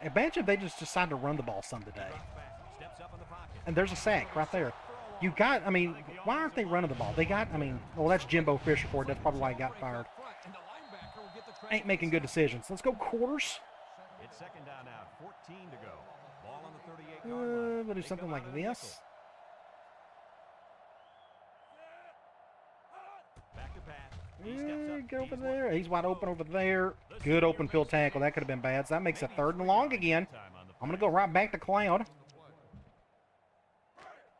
Speaker 1: Imagine if they just decide to run the ball some today.
Speaker 2: Steps up in the pocket.
Speaker 1: And there's a sack right there. You got, I mean, why aren't they running the ball? They got, I mean, well, that's Jimbo Fisher for it. That's probably why he got fired.
Speaker 4: And the linebacker will get the credit.
Speaker 1: Ain't making good decisions. Let's go quarters.
Speaker 2: It's second down now. 14 to go. Ball on the 38-yard line.
Speaker 1: We'll do
Speaker 2: They
Speaker 1: something
Speaker 2: come
Speaker 1: like
Speaker 2: out in a
Speaker 1: this.
Speaker 2: nickel. Back to pass. He steps up.
Speaker 1: Get over
Speaker 2: He's
Speaker 1: there.
Speaker 2: looking.
Speaker 1: He's wide open over there. Good open field tackle. That could have been bad. So that makes it 3rd and long again. I'm going to go right back to Cloud.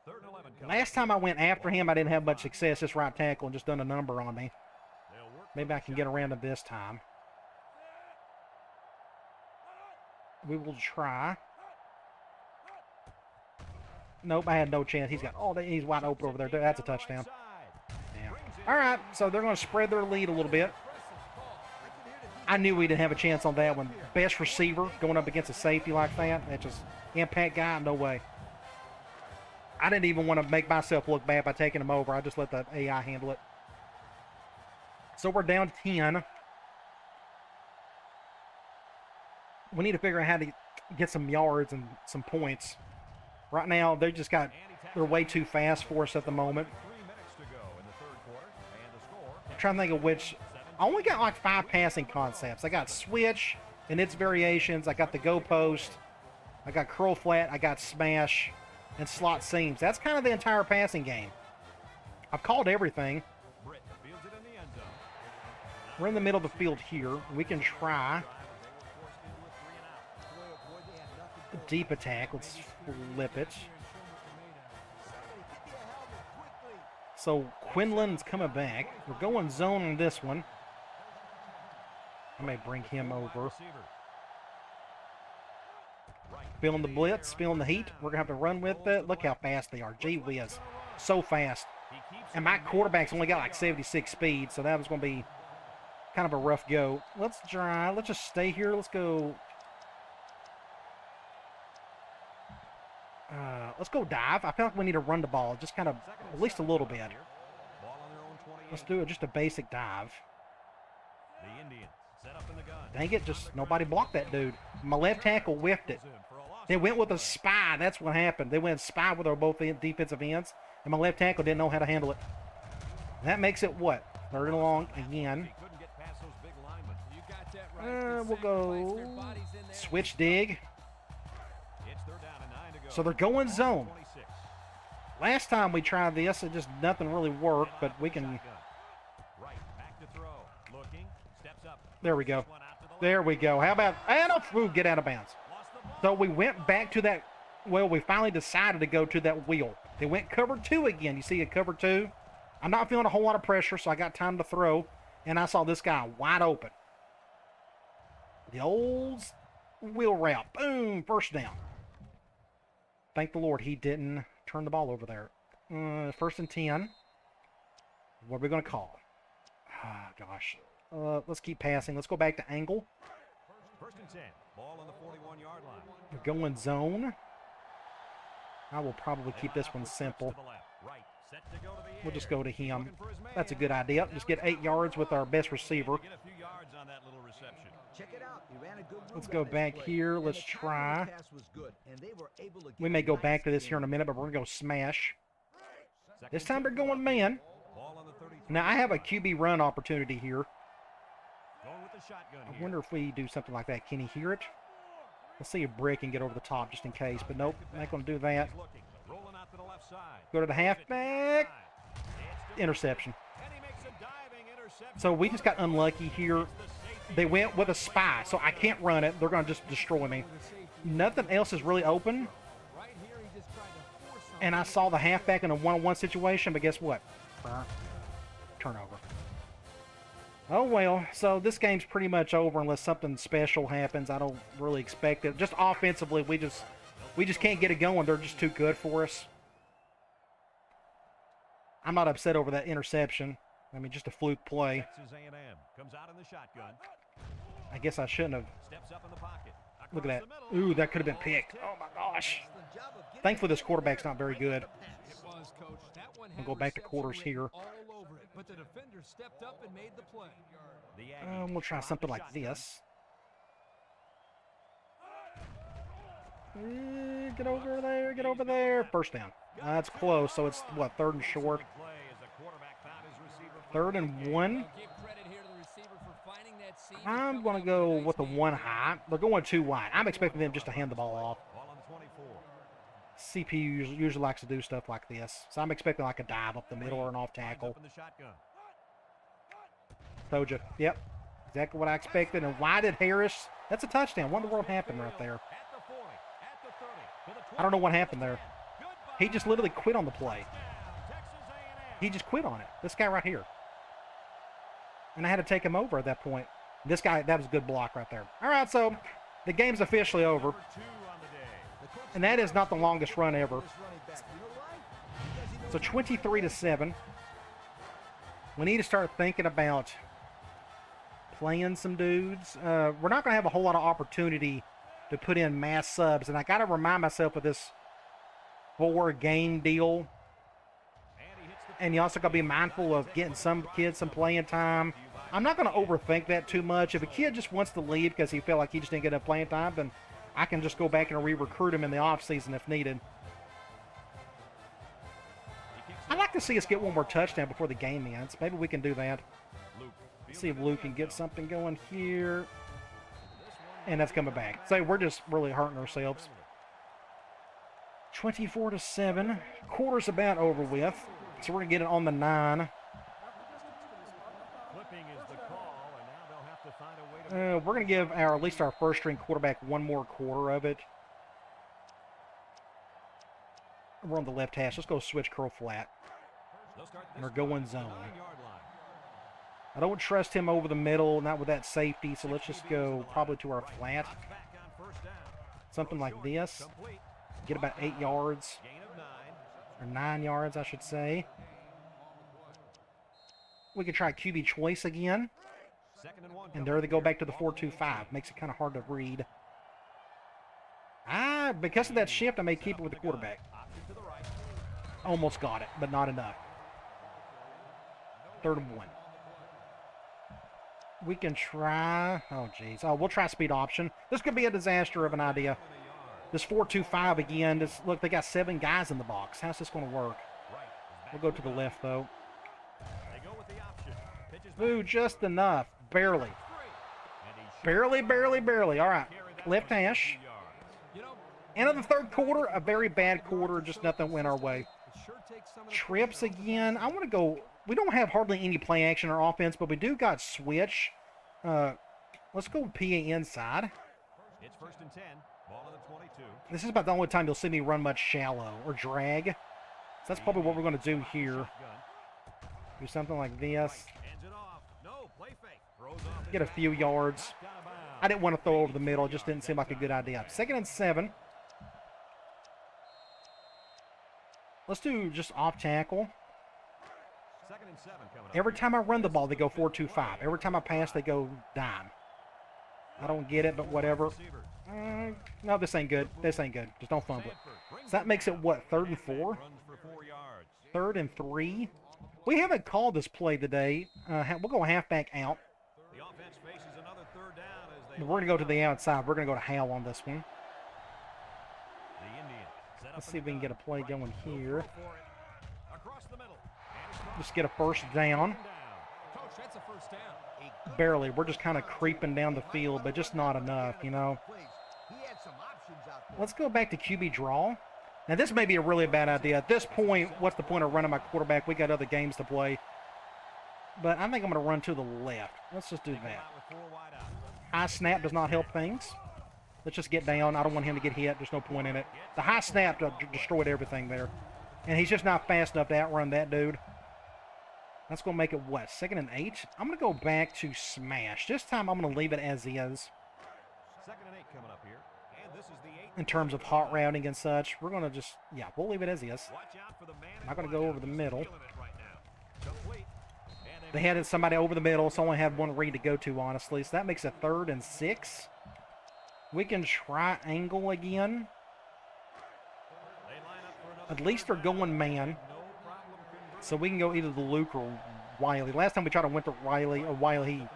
Speaker 2: 3rd and 11 coming.
Speaker 1: Last time I went after him, I didn't have much success. This right tackle and just done a number on me.
Speaker 2: They'll work
Speaker 1: Maybe I can get around him this time. We will try. Nope, I had no chance. He's got all day. He's wide open over there. That's a touchdown. Yeah. All right, so they're going to spread their lead a little bit. I knew we didn't have a chance on that one. Best receiver going up against a safety like that. That just impact guy, no way. I didn't even want to make myself look bad by taking him over. I just let the AI handle it. So we're down 10. We need to figure out how to get some yards and some points. Right now, they're way too fast for us at the moment.
Speaker 2: 3 minutes to go in the third quarter, and the score.
Speaker 1: I'm trying to think of which. I only got like 5 passing concepts. I got switch and its variations. I got the go post. I got curl flat. I got smash and slot seams. That's kind of the entire passing game. I've called everything.
Speaker 2: Britt fields it in the end zone.
Speaker 1: We're in the middle of the field here. We can try a deep attack. Let's flip it. So Quinlan's coming back. We're going zone on this one. I may bring him over. Feeling the blitz, feeling the heat. We're going to have to run with it. Look how fast they are. Gee whiz. So fast. And my quarterback's only got like 76 speed, so that was going to be kind of a rough go. Let's try. Let's just stay here. Let's go. Let's go dive. I feel like we need to run the ball just kind of at least a little bit. Let's do just a basic dive.
Speaker 2: The Indians set up in the gun.
Speaker 1: Dang it, just nobody blocked that dude. My left tackle whiffed it. They went with a spy. That's what happened. They went spy with our both defensive ends, and my left tackle didn't know how to handle it. That makes it what? Third and long again. We'll go switch dig. So they're going zone. Last time we tried this, it just nothing really worked, but we can. There we go. There we go. How about, and get out of bounds. So we went back to that, well, we finally decided to go to that wheel. They went cover 2 again. You see a cover 2? I'm not feeling a whole lot of pressure, so I got time to throw, and I saw this guy wide open. The old wheel route. Boom, first down. Thank the Lord he didn't turn the ball over there. First and 10. What are we going to call? Ah, gosh. Let's keep passing. Let's go back to angle.
Speaker 2: First and 10. Ball on the 41-yard line.
Speaker 1: We're going zone. I will probably keep this one simple. We'll just go to him. That's a good idea. Just get 8 yards with our best receiver. Let's go back here. Let's try. We may go back to this here in a minute, but we're going to go smash. This time they're going man. Now I have a QB run opportunity here. I wonder if we do something like that. Can he hear it? Let's see if Brick can get over the top just in case. But nope, not going to do that. Go to the halfback. Interception. So we just got unlucky here. They went with a spy, so I can't run it. They're going to just destroy me. Nothing else is really open. And I saw the halfback in a one-on-one situation, but guess what? Turnover. Oh, well, so this game's pretty much over unless something special happens. I don't really expect it. Just offensively, we just can't get it going. They're just too good for us. I'm not upset over that interception. I mean, just a fluke play. I guess I shouldn't have. Look at that. Ooh, that could have been picked. Oh, my gosh. Thankfully, this quarterback's not very good. We'll go back to quarters here. We'll try something like this. Get over there, get over there. First down. That's close, so it's, what, 3rd and short? 3rd and 1. I'm going to go with the 1 high. They're going 2 wide. I'm expecting them just to hand the ball off. CPU usually likes to do stuff like this. So I'm expecting like a dive up the middle or an off tackle. Told you. Yep. Exactly what I expected. And why did Harris? That's a touchdown. What in the world happened right there? I don't know what happened there. He just literally quit on the play. He just quit on it. This guy right here. And I had to take him over at that point. This guy, that was a good block right there. All right, so the game's officially over. And that is not the longest run ever. So 23-7. We need to start thinking about playing some dudes. We're not going to have a whole lot of opportunity to put in mass subs, and I got to remind myself of this 4-game deal. And you also got to be mindful of getting some kids some playing time. I'm not going to overthink that too much. If a kid just wants to leave because he felt like he just didn't get enough playing time, then I can just go back and re-recruit him in the offseason if needed. I'd like to see us get one more touchdown before the game ends. Maybe we can do that. Let's see if Luke can get something going here. And that's coming back. So we're just really hurting ourselves. 24-7. Quarter's about over with. So we're going to get it on the 9. We're going to give at least our first string quarterback one more quarter of it. We're on the left hash. Let's go switch curl flat. And we're going zone. I don't trust him over the middle, not with that safety, so let's just go probably to our flat. Something like this. Get about 8 yards. Or 9 yards, I should say. We could try QB choice again. And there they go back to the 4-2-5. Makes it kind of hard to read. Because of that shift, I may keep it with the quarterback. Almost got it, but not enough. 3rd and 1. We can try... Oh, jeez. Oh, we'll try speed option. This could be a disaster of an idea. This 4-2-5 again. Look, they got 7 guys in the box. How's this going to work? We'll go to the left, though. Ooh, just enough. Barely. Barely, barely, barely. All right. Left hash. End of the 3rd quarter. A very bad quarter. Just nothing went our way. Trips again. I want to go... We don't have hardly any play action or offense, but we do got switch. Let's go PA inside.
Speaker 2: It's 1st and 10. Ball on the 22.
Speaker 1: This is about the only time you'll see me run much shallow or drag. So that's probably what we're going to do here. Do something like this. Get a few yards. I didn't want to throw over the middle. It just didn't seem like a good idea. 2nd and 7. Let's do just off tackle. Every time I run the ball, they go 4-2-5. Every time I pass, they go dime. I don't get it, but whatever. No, this ain't good. This ain't good. Just don't fumble it. So that makes it, what, 3rd and 4? 3rd and 3? We haven't called this play today. We'll go halfback out. We're going to go to the outside. We're going to go to Hal on this one. Let's see if we can get a play going here. Just get a 1st down. Barely. We're just kind of creeping down the field, but just not enough, you know. Let's go back to QB draw. Now, this may be a really bad idea. At this point, what's the point of running my quarterback? We got other games to play. But I think I'm going to run to the left. Let's just do that. High snap does not help things. Let's just get down. I don't want him to get hit. There's no point in it. The high snap destroyed everything there. And he's just not fast enough to outrun that dude. That's going to make it, what, 2nd and 8? I'm going to go back to smash. This time I'm going to leave it as is.
Speaker 2: 2nd and 8 coming up here. And this is the 8th.
Speaker 1: In terms of hot routing and such, we're going to just, yeah, we'll leave it as is. I'm not going to go over the middle. They had somebody over the middle, so I only had one read to go to, honestly. So that makes it 3rd and 6. We can triangle again. At least they're going man. So we can go either the Luke or Wiley. Last time we tried to went to Wiley, or Wiley,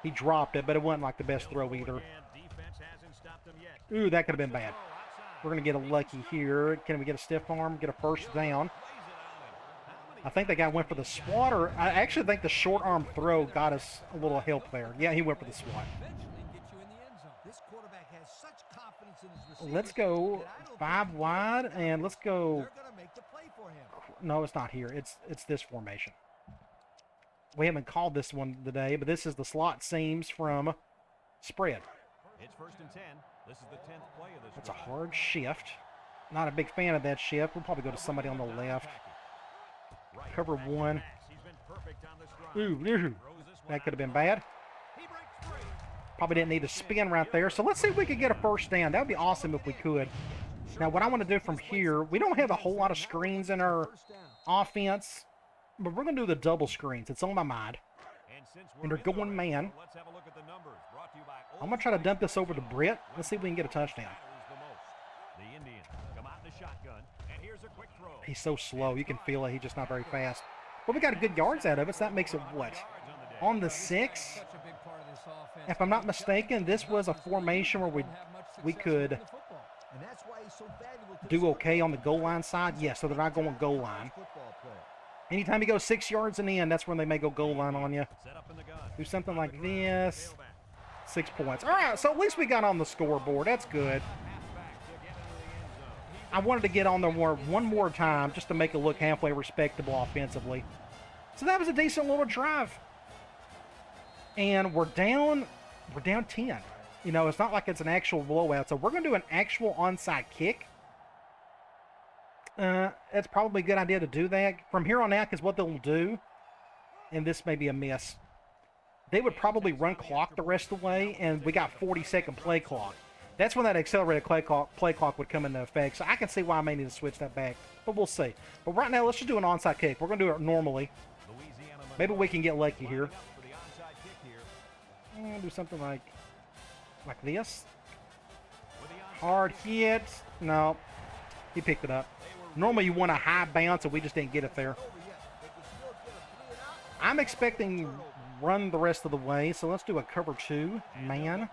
Speaker 1: he dropped it, but it wasn't like the best throw either. Ooh, that could have been bad. We're going to get a lucky here. Can we get a stiff arm, get a 1st down? I think that guy went for the swat, or I actually think the short arm throw got us a little help there. Yeah, he went for the swat. Let's go 5 wide, and let's go... No, it's not here. It's this formation. We haven't called this one today, but this is the slot seams from spread.
Speaker 2: It's 1st and 10. This is the 10th play of this.
Speaker 1: That's a hard shift. Not a big fan of that shift. We'll probably go to somebody on the left. Cover 1. Ooh, that could have been bad. Probably didn't need to spin right there. So let's see if we could get a 1st down. That would be awesome if we could. Now, what I want to do from here, we don't have a whole lot of screens in our offense, but we're going to do the double screens. It's on my mind. And they're going man.
Speaker 2: Let's have a look at the numbers. Brought to you by
Speaker 1: I'm going to try to dump this over to Britt. Let's see if we can get a touchdown.
Speaker 2: The Indians come out in the shotgun, and here's a quick throw.
Speaker 1: He's so slow. You can feel it. He's just not very fast. But we got good yards out of it, so that makes it what? On the 6?
Speaker 4: Such a big part of this offense.
Speaker 1: If I'm not mistaken, this was a formation where we could
Speaker 3: And that's why he's so valuable to
Speaker 1: do
Speaker 3: this
Speaker 1: okay on the goal line side. Yeah, so they're not going goal line.
Speaker 3: football player.
Speaker 1: Anytime you go 6 yards in the end, that's when they may go goal line on you.
Speaker 2: Set up in the gun.
Speaker 1: Do something like this. 6 points. All right, so at least we got on the scoreboard. That's good. I wanted to get on there one more time just to make it look halfway respectable offensively. So that was a decent little drive. And we're down 10. You know, it's not like it's an actual blowout. So we're going to do an actual onside kick. It's probably a good idea to do that. From here on out, because what they'll do, and this may be a miss, they would probably run clock the rest of the way, and we got 40-second play clock. That's when that accelerated play clock would come into effect. So I can see why I may need to switch that back, but we'll see. But right now, let's just do an onside kick. We're going to do it normally. Maybe we can get lucky here. Do something like this. Hard hit. No, he picked it up. Normally you want a high bounce, and we just didn't get it there. I'm expecting run the rest of the way, so let's do a cover 2, man.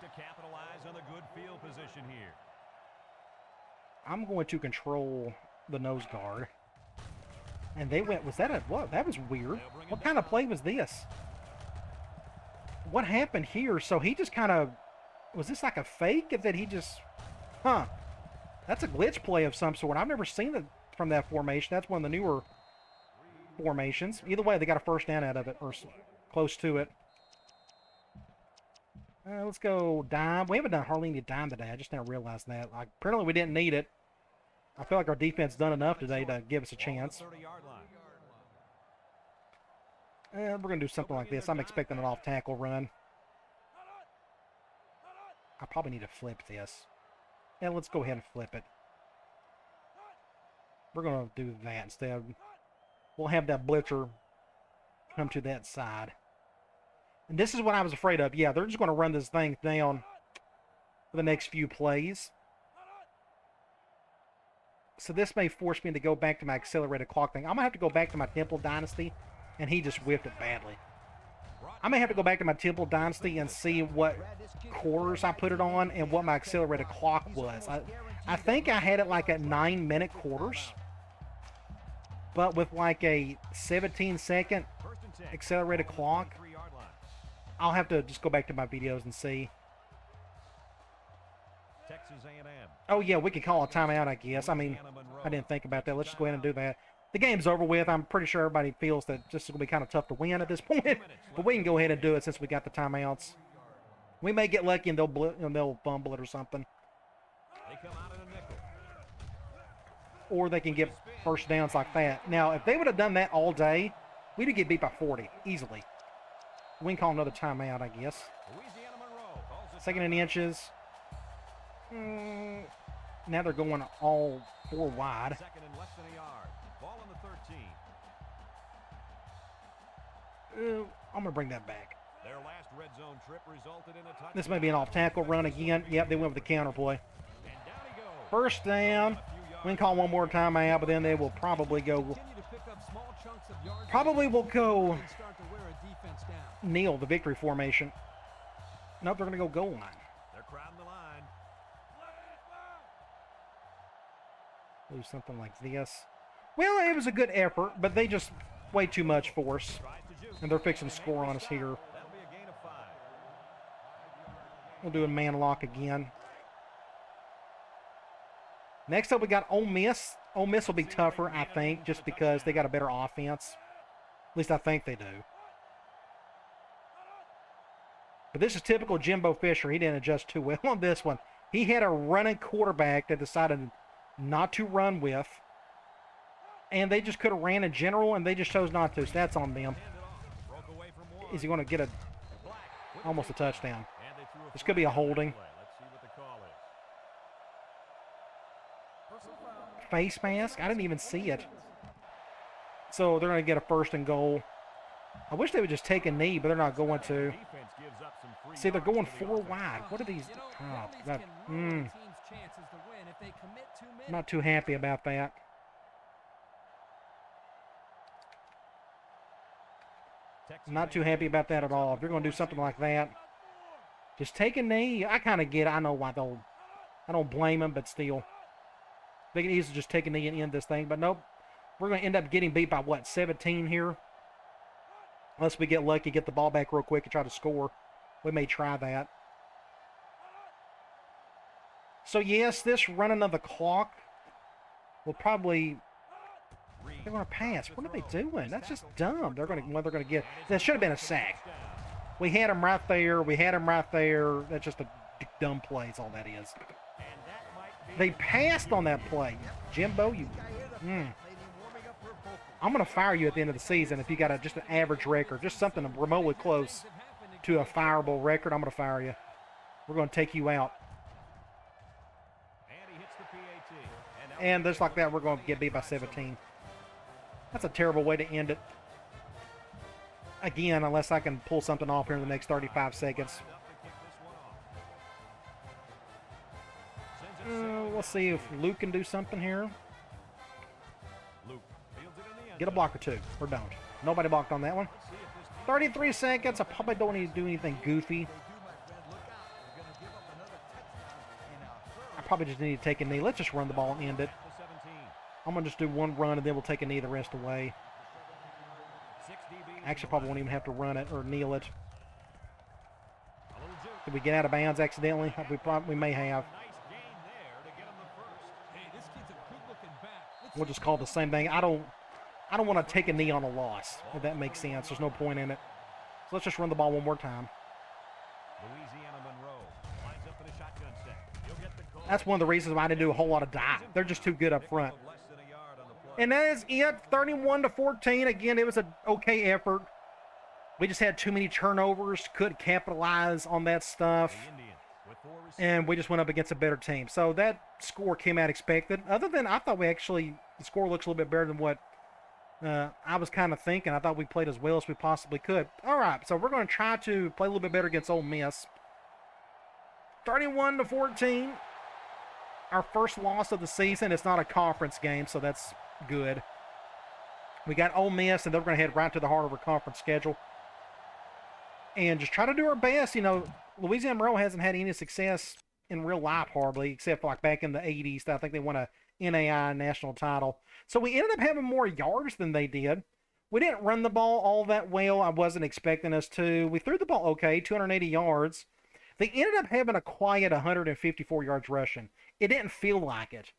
Speaker 1: I'm going to control the nose guard. And they went, was that a, what? That was weird. What kind of play was this? What happened here? So he just kind of, was this like a fake that he just, huh? That's a glitch play of some sort. I've never seen it from that formation. That's one of the newer formations. Either way, they got a first down out of it, or close to it. Let's go dime. We haven't done hardly any dime today. I just now realized that. Like, apparently we didn't need it. I feel like our defense done enough today to give us a chance. We're going to do something like this. I'm expecting an off-tackle run. I probably need to flip this. Yeah, let's go ahead and flip it. We're going to do that instead. We'll have that blitzer come to that side. And this is what I was afraid of. Yeah, they're just going to run this thing down for the next few plays. So this may force me to go back to my accelerated clock thing. I'm going to have to go back to my Temple Dynasty, and he just whiffed it badly. I may have to go back to my Temple Dynasty and see what quarters I put it on and what my accelerated clock was. I think I had it like at 9-minute quarters, but with like a 17-second accelerated clock. I'll have to just go back to my videos and see. Oh, yeah, we could call a timeout, I guess. I mean, I didn't think about that. Let's just go ahead and do that. The game's over with. I'm pretty sure everybody feels that this is going to be kind of tough to win at this point. But we can go ahead and do it since we got the timeouts. We may get lucky and they'll fumble it or something. Or they can get first downs like that. Now, if they would have done that all day, we'd get beat by 40 easily. We can call another timeout, I guess. 2nd and inches. Now they're going all 4 wide.
Speaker 2: Second and less than a yard. Ball on the 13.
Speaker 1: I'm going to bring that back.
Speaker 2: Their last red zone trip resulted in a touchdown.
Speaker 1: This may be an off-tackle run again. Yep, they went with the counter play.
Speaker 2: And down he goes.
Speaker 1: First down. We can call one more timeout, but then they will probably go. Probably will go kneel the victory formation. Nope, they're going to go goal line.
Speaker 2: They're crowding the line.
Speaker 1: Do something like this. Well, it was a good effort, but they just way too much for us. And they're fixing to score on us here.
Speaker 2: That'll be a gain of 5.
Speaker 1: We'll do a man lock again. Next up, we got Ole Miss. Ole Miss will be tougher, I think, just because they got a better offense. At least I think they do. But this is typical Jimbo Fisher. He didn't adjust too well on this one. He had a running quarterback that decided not to run with. And they just could have ran in general, and they just chose not to. So that's on them. Is he going to get almost a touchdown? This could be a holding. Face mask? I didn't even see it. So they're going to get a 1st and goal. I wish they would just take a knee, but they're not going to.
Speaker 2: Defense gives up some free
Speaker 1: See, they're
Speaker 2: yards
Speaker 1: going
Speaker 2: to the
Speaker 1: 4
Speaker 2: offense.
Speaker 1: wide. What are these?
Speaker 4: You know,
Speaker 1: Oh,
Speaker 4: penalties
Speaker 1: that,
Speaker 4: can ruin a team's chances to win if they commit too many.
Speaker 1: I'm not too happy about that. I'm not too happy about that at all. If you're going to do something like that, just take a knee. I kind of get it. I know why they'll. I don't blame them, but still. They can easily just take a knee and end this thing. But nope. We're going to end up getting beat by, what, 17 here? Unless we get lucky, get the ball back real quick and try to score. We may try that. So, yes, this running of the clock will probably... They're going to pass. What are they doing? That's just dumb. They're going to get... That should have been a sack. We had him right there. We had him right there. That's just a dumb play is all that is. They passed on that play. Jimbo, you... I'm going to fire you at the end of the season if you got just an average record. Just something remotely close to a fireable record. I'm going to fire you. We're going to take you out. And just like that, we're going to get beat by 17. That's a terrible way to end it. Again, unless I can pull something off here in the next 35 seconds. We'll see if Luke can do something here. Get a block or two, or don't. Nobody blocked on that one. 33 seconds. I probably don't need to do anything goofy. I probably just need to take a knee. Let's just run the ball and end it. I'm going to just do one run, and then we'll take a knee the rest away. Actually, probably won't even have to run it or kneel it. Did we get out of bounds accidentally? We may have. We'll just call it the same thing. I don't want to take a knee on a loss, if that makes sense. There's no point in it. So let's just run the ball one more time.
Speaker 2: Monroe lines up in a shotgun set. You'll get the goal.
Speaker 1: That's one of the reasons why I didn't do a whole lot of dive. They're just too good up front. And that is it, 31-14. Again, it was an okay effort. We just had too many turnovers, couldn't capitalize on that stuff. And we just went up against a better team. So that score came out expected. Other than, I thought the score looks a little bit better than what I was kind of thinking. I thought we played as well as we possibly could. All right, so we're going to try to play a little bit better against Ole Miss. 31-14. Our first loss of the season. It's not a conference game, so that's good. We got Ole Miss, and they're going to head right to the heart of our conference schedule. And just try to do our best. You know, Louisiana Monroe hasn't had any success in real life hardly, except for like back in the 80s. I think they won a NAI national title. So we ended up having more yards than they did. We didn't run the ball all that well. I wasn't expecting us to. We threw the ball okay, 280 yards. They ended up having a quiet 154 yards rushing. It didn't feel like it,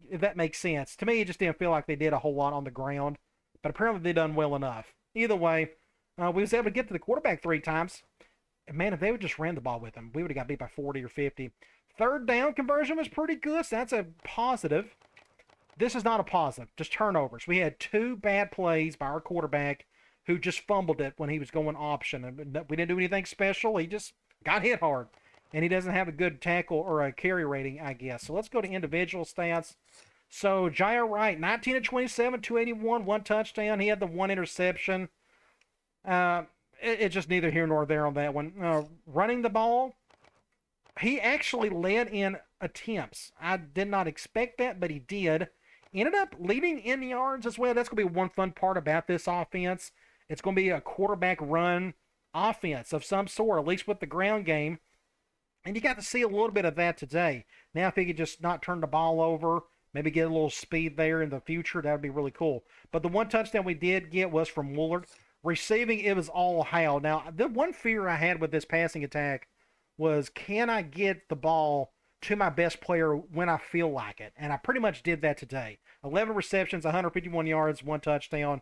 Speaker 1: if that makes sense. To me, it just didn't feel like they did a whole lot on the ground. But apparently they done well enough. Either way, we was able to get to the quarterback 3 times. And man, if they would just ran the ball with him, we would have got beat by 40 or 50. Third down conversion was pretty good, so that's a positive. This is not a positive, just turnovers. We had 2 bad plays by our quarterback who just fumbled it when he was going option. And we didn't do anything special. He just got hit hard. And he doesn't have a good tackle or a carry rating, I guess. So let's go to individual stats. So Jair Wright, 19 of 27, 281, 1 touchdown. He had the 1 interception. It's just neither here nor there on that one. Running the ball, he actually led in attempts. I did not expect that, but he did. Ended up leading in yards as well. That's going to be one fun part about this offense. It's going to be a quarterback run offense of some sort, at least with the ground game. And you got to see a little bit of that today. Now, if he could just not turn the ball over, maybe get a little speed there in the future, that would be really cool. But the 1 touchdown we did get was from Woolard. Receiving, it was all Hal. Now, the one fear I had with this passing attack was, can I get the ball to my best player when I feel like it? And I pretty much did that today. 11 receptions, 151 yards, 1 touchdown.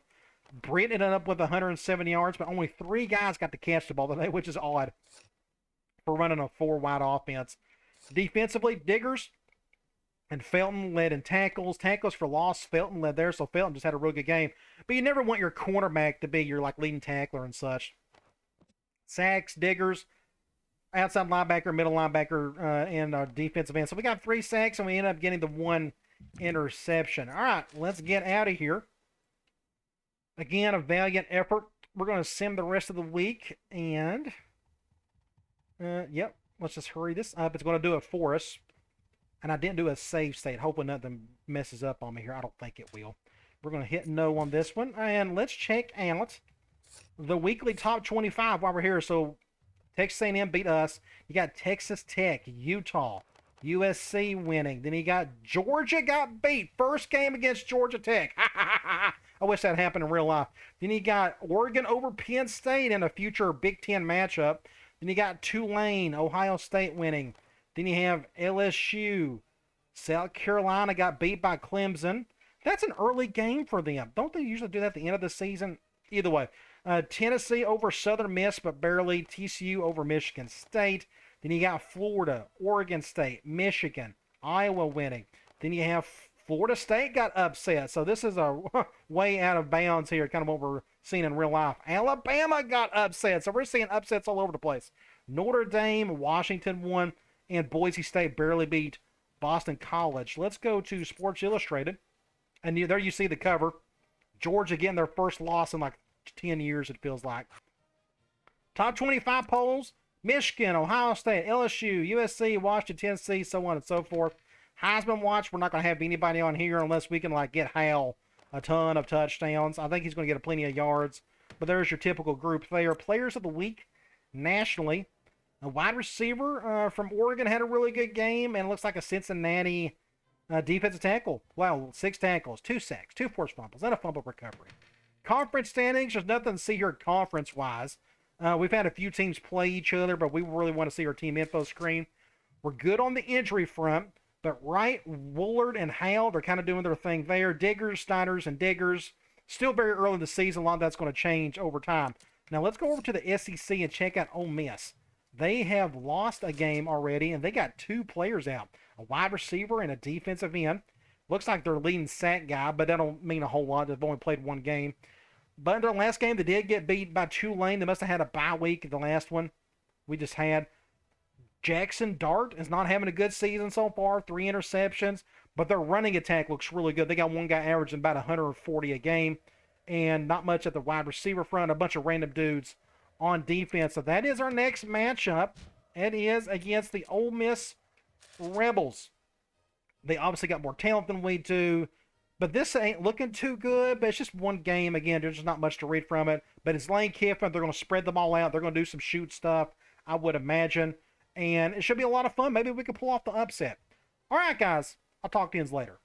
Speaker 1: Britt ended up with 170 yards, but only 3 guys got to catch the ball today, which is odd for running a 4-wide offense. Defensively, Diggers and Felton led in tackles. Tackles for loss, Felton led there, so Felton just had a real good game. But you never want your cornerback to be your leading tackler and such. Sacks, Diggers, outside linebacker, middle linebacker, and defensive end. So we got 3 sacks, and we ended up getting the 1 interception. All right, let's get out of here. Again, a valiant effort. we're going to sim the rest of the week. And, yep, let's just hurry this up. It's going to do it for us. And I didn't do a save state. Hoping nothing messes up on me here. I don't think it will. We're going to hit no on this one. And let's check out the weekly top 25 while we're here. So Texas A&M beat us. You got Texas Tech, Utah, USC winning. Then you got Georgia got beat. First game against Georgia Tech. I wish that happened in real life. Then you got Oregon over Penn State in a future Big Ten matchup. Then you got Tulane, Ohio State winning. Then you have LSU. South Carolina got beat by Clemson. That's an early game for them. Don't they usually do that at the end of the season? Either way. Tennessee over Southern Miss, but barely. TCU over Michigan State. Then you got Florida, Oregon State, Michigan, Iowa winning. Then you have Florida State got upset. So this is a way out of bounds here, kind of what we're seeing in real life. Alabama got upset. So we're seeing upsets all over the place. Notre Dame, Washington won, and Boise State barely beat Boston College. Let's go to Sports Illustrated. And there you see the cover. Georgia getting their first loss in like 10 years, it feels like. Top 25 polls. Michigan, Ohio State, LSU, USC, Washington, Tennessee, so on and so forth. Heisman watch, we're not going to have anybody on here unless we can like get Hal a ton of touchdowns. I think he's going to get plenty of yards. But there's your typical group there. Players of the week nationally. A wide receiver from Oregon had a really good game, and it looks like a Cincinnati defensive tackle. Wow, 6 tackles, 2 sacks, 2 forced fumbles, and a fumble recovery. Conference standings, there's nothing to see here conference-wise. We've had a few teams play each other, but we really want to see our team info screen. We're good on the injury front, but Wright, Woolard, and Hale, they're kind of doing their thing there. Diggers, Steiners, and Diggers. Still very early in the season. A lot of that's going to change over time. Now let's go over to the SEC and check out Ole Miss. They have lost a game already, and they got 2 players out. A wide receiver and a defensive end. Looks like their leading sack guy, but that don't mean a whole lot. They've only played 1 game. But in their last game, they did get beat by Tulane. They must have had a bye week, the last one we just had. Jackson Dart is not having a good season so far. 3 interceptions. But their running attack looks really good. They got one guy averaging about 140 a game. And not much at the wide receiver front. A bunch of random dudes on defense. So that is our next matchup. It is against the Ole Miss Rebels. They obviously got more talent than we do. But this ain't looking too good. But it's just one game. Again, there's just not much to read from it. But it's Lane Kiffin. They're going to spread them all out. They're going to do some shoot stuff, I would imagine. And it should be a lot of fun. Maybe we can pull off the upset. All right, guys. I'll talk to you later.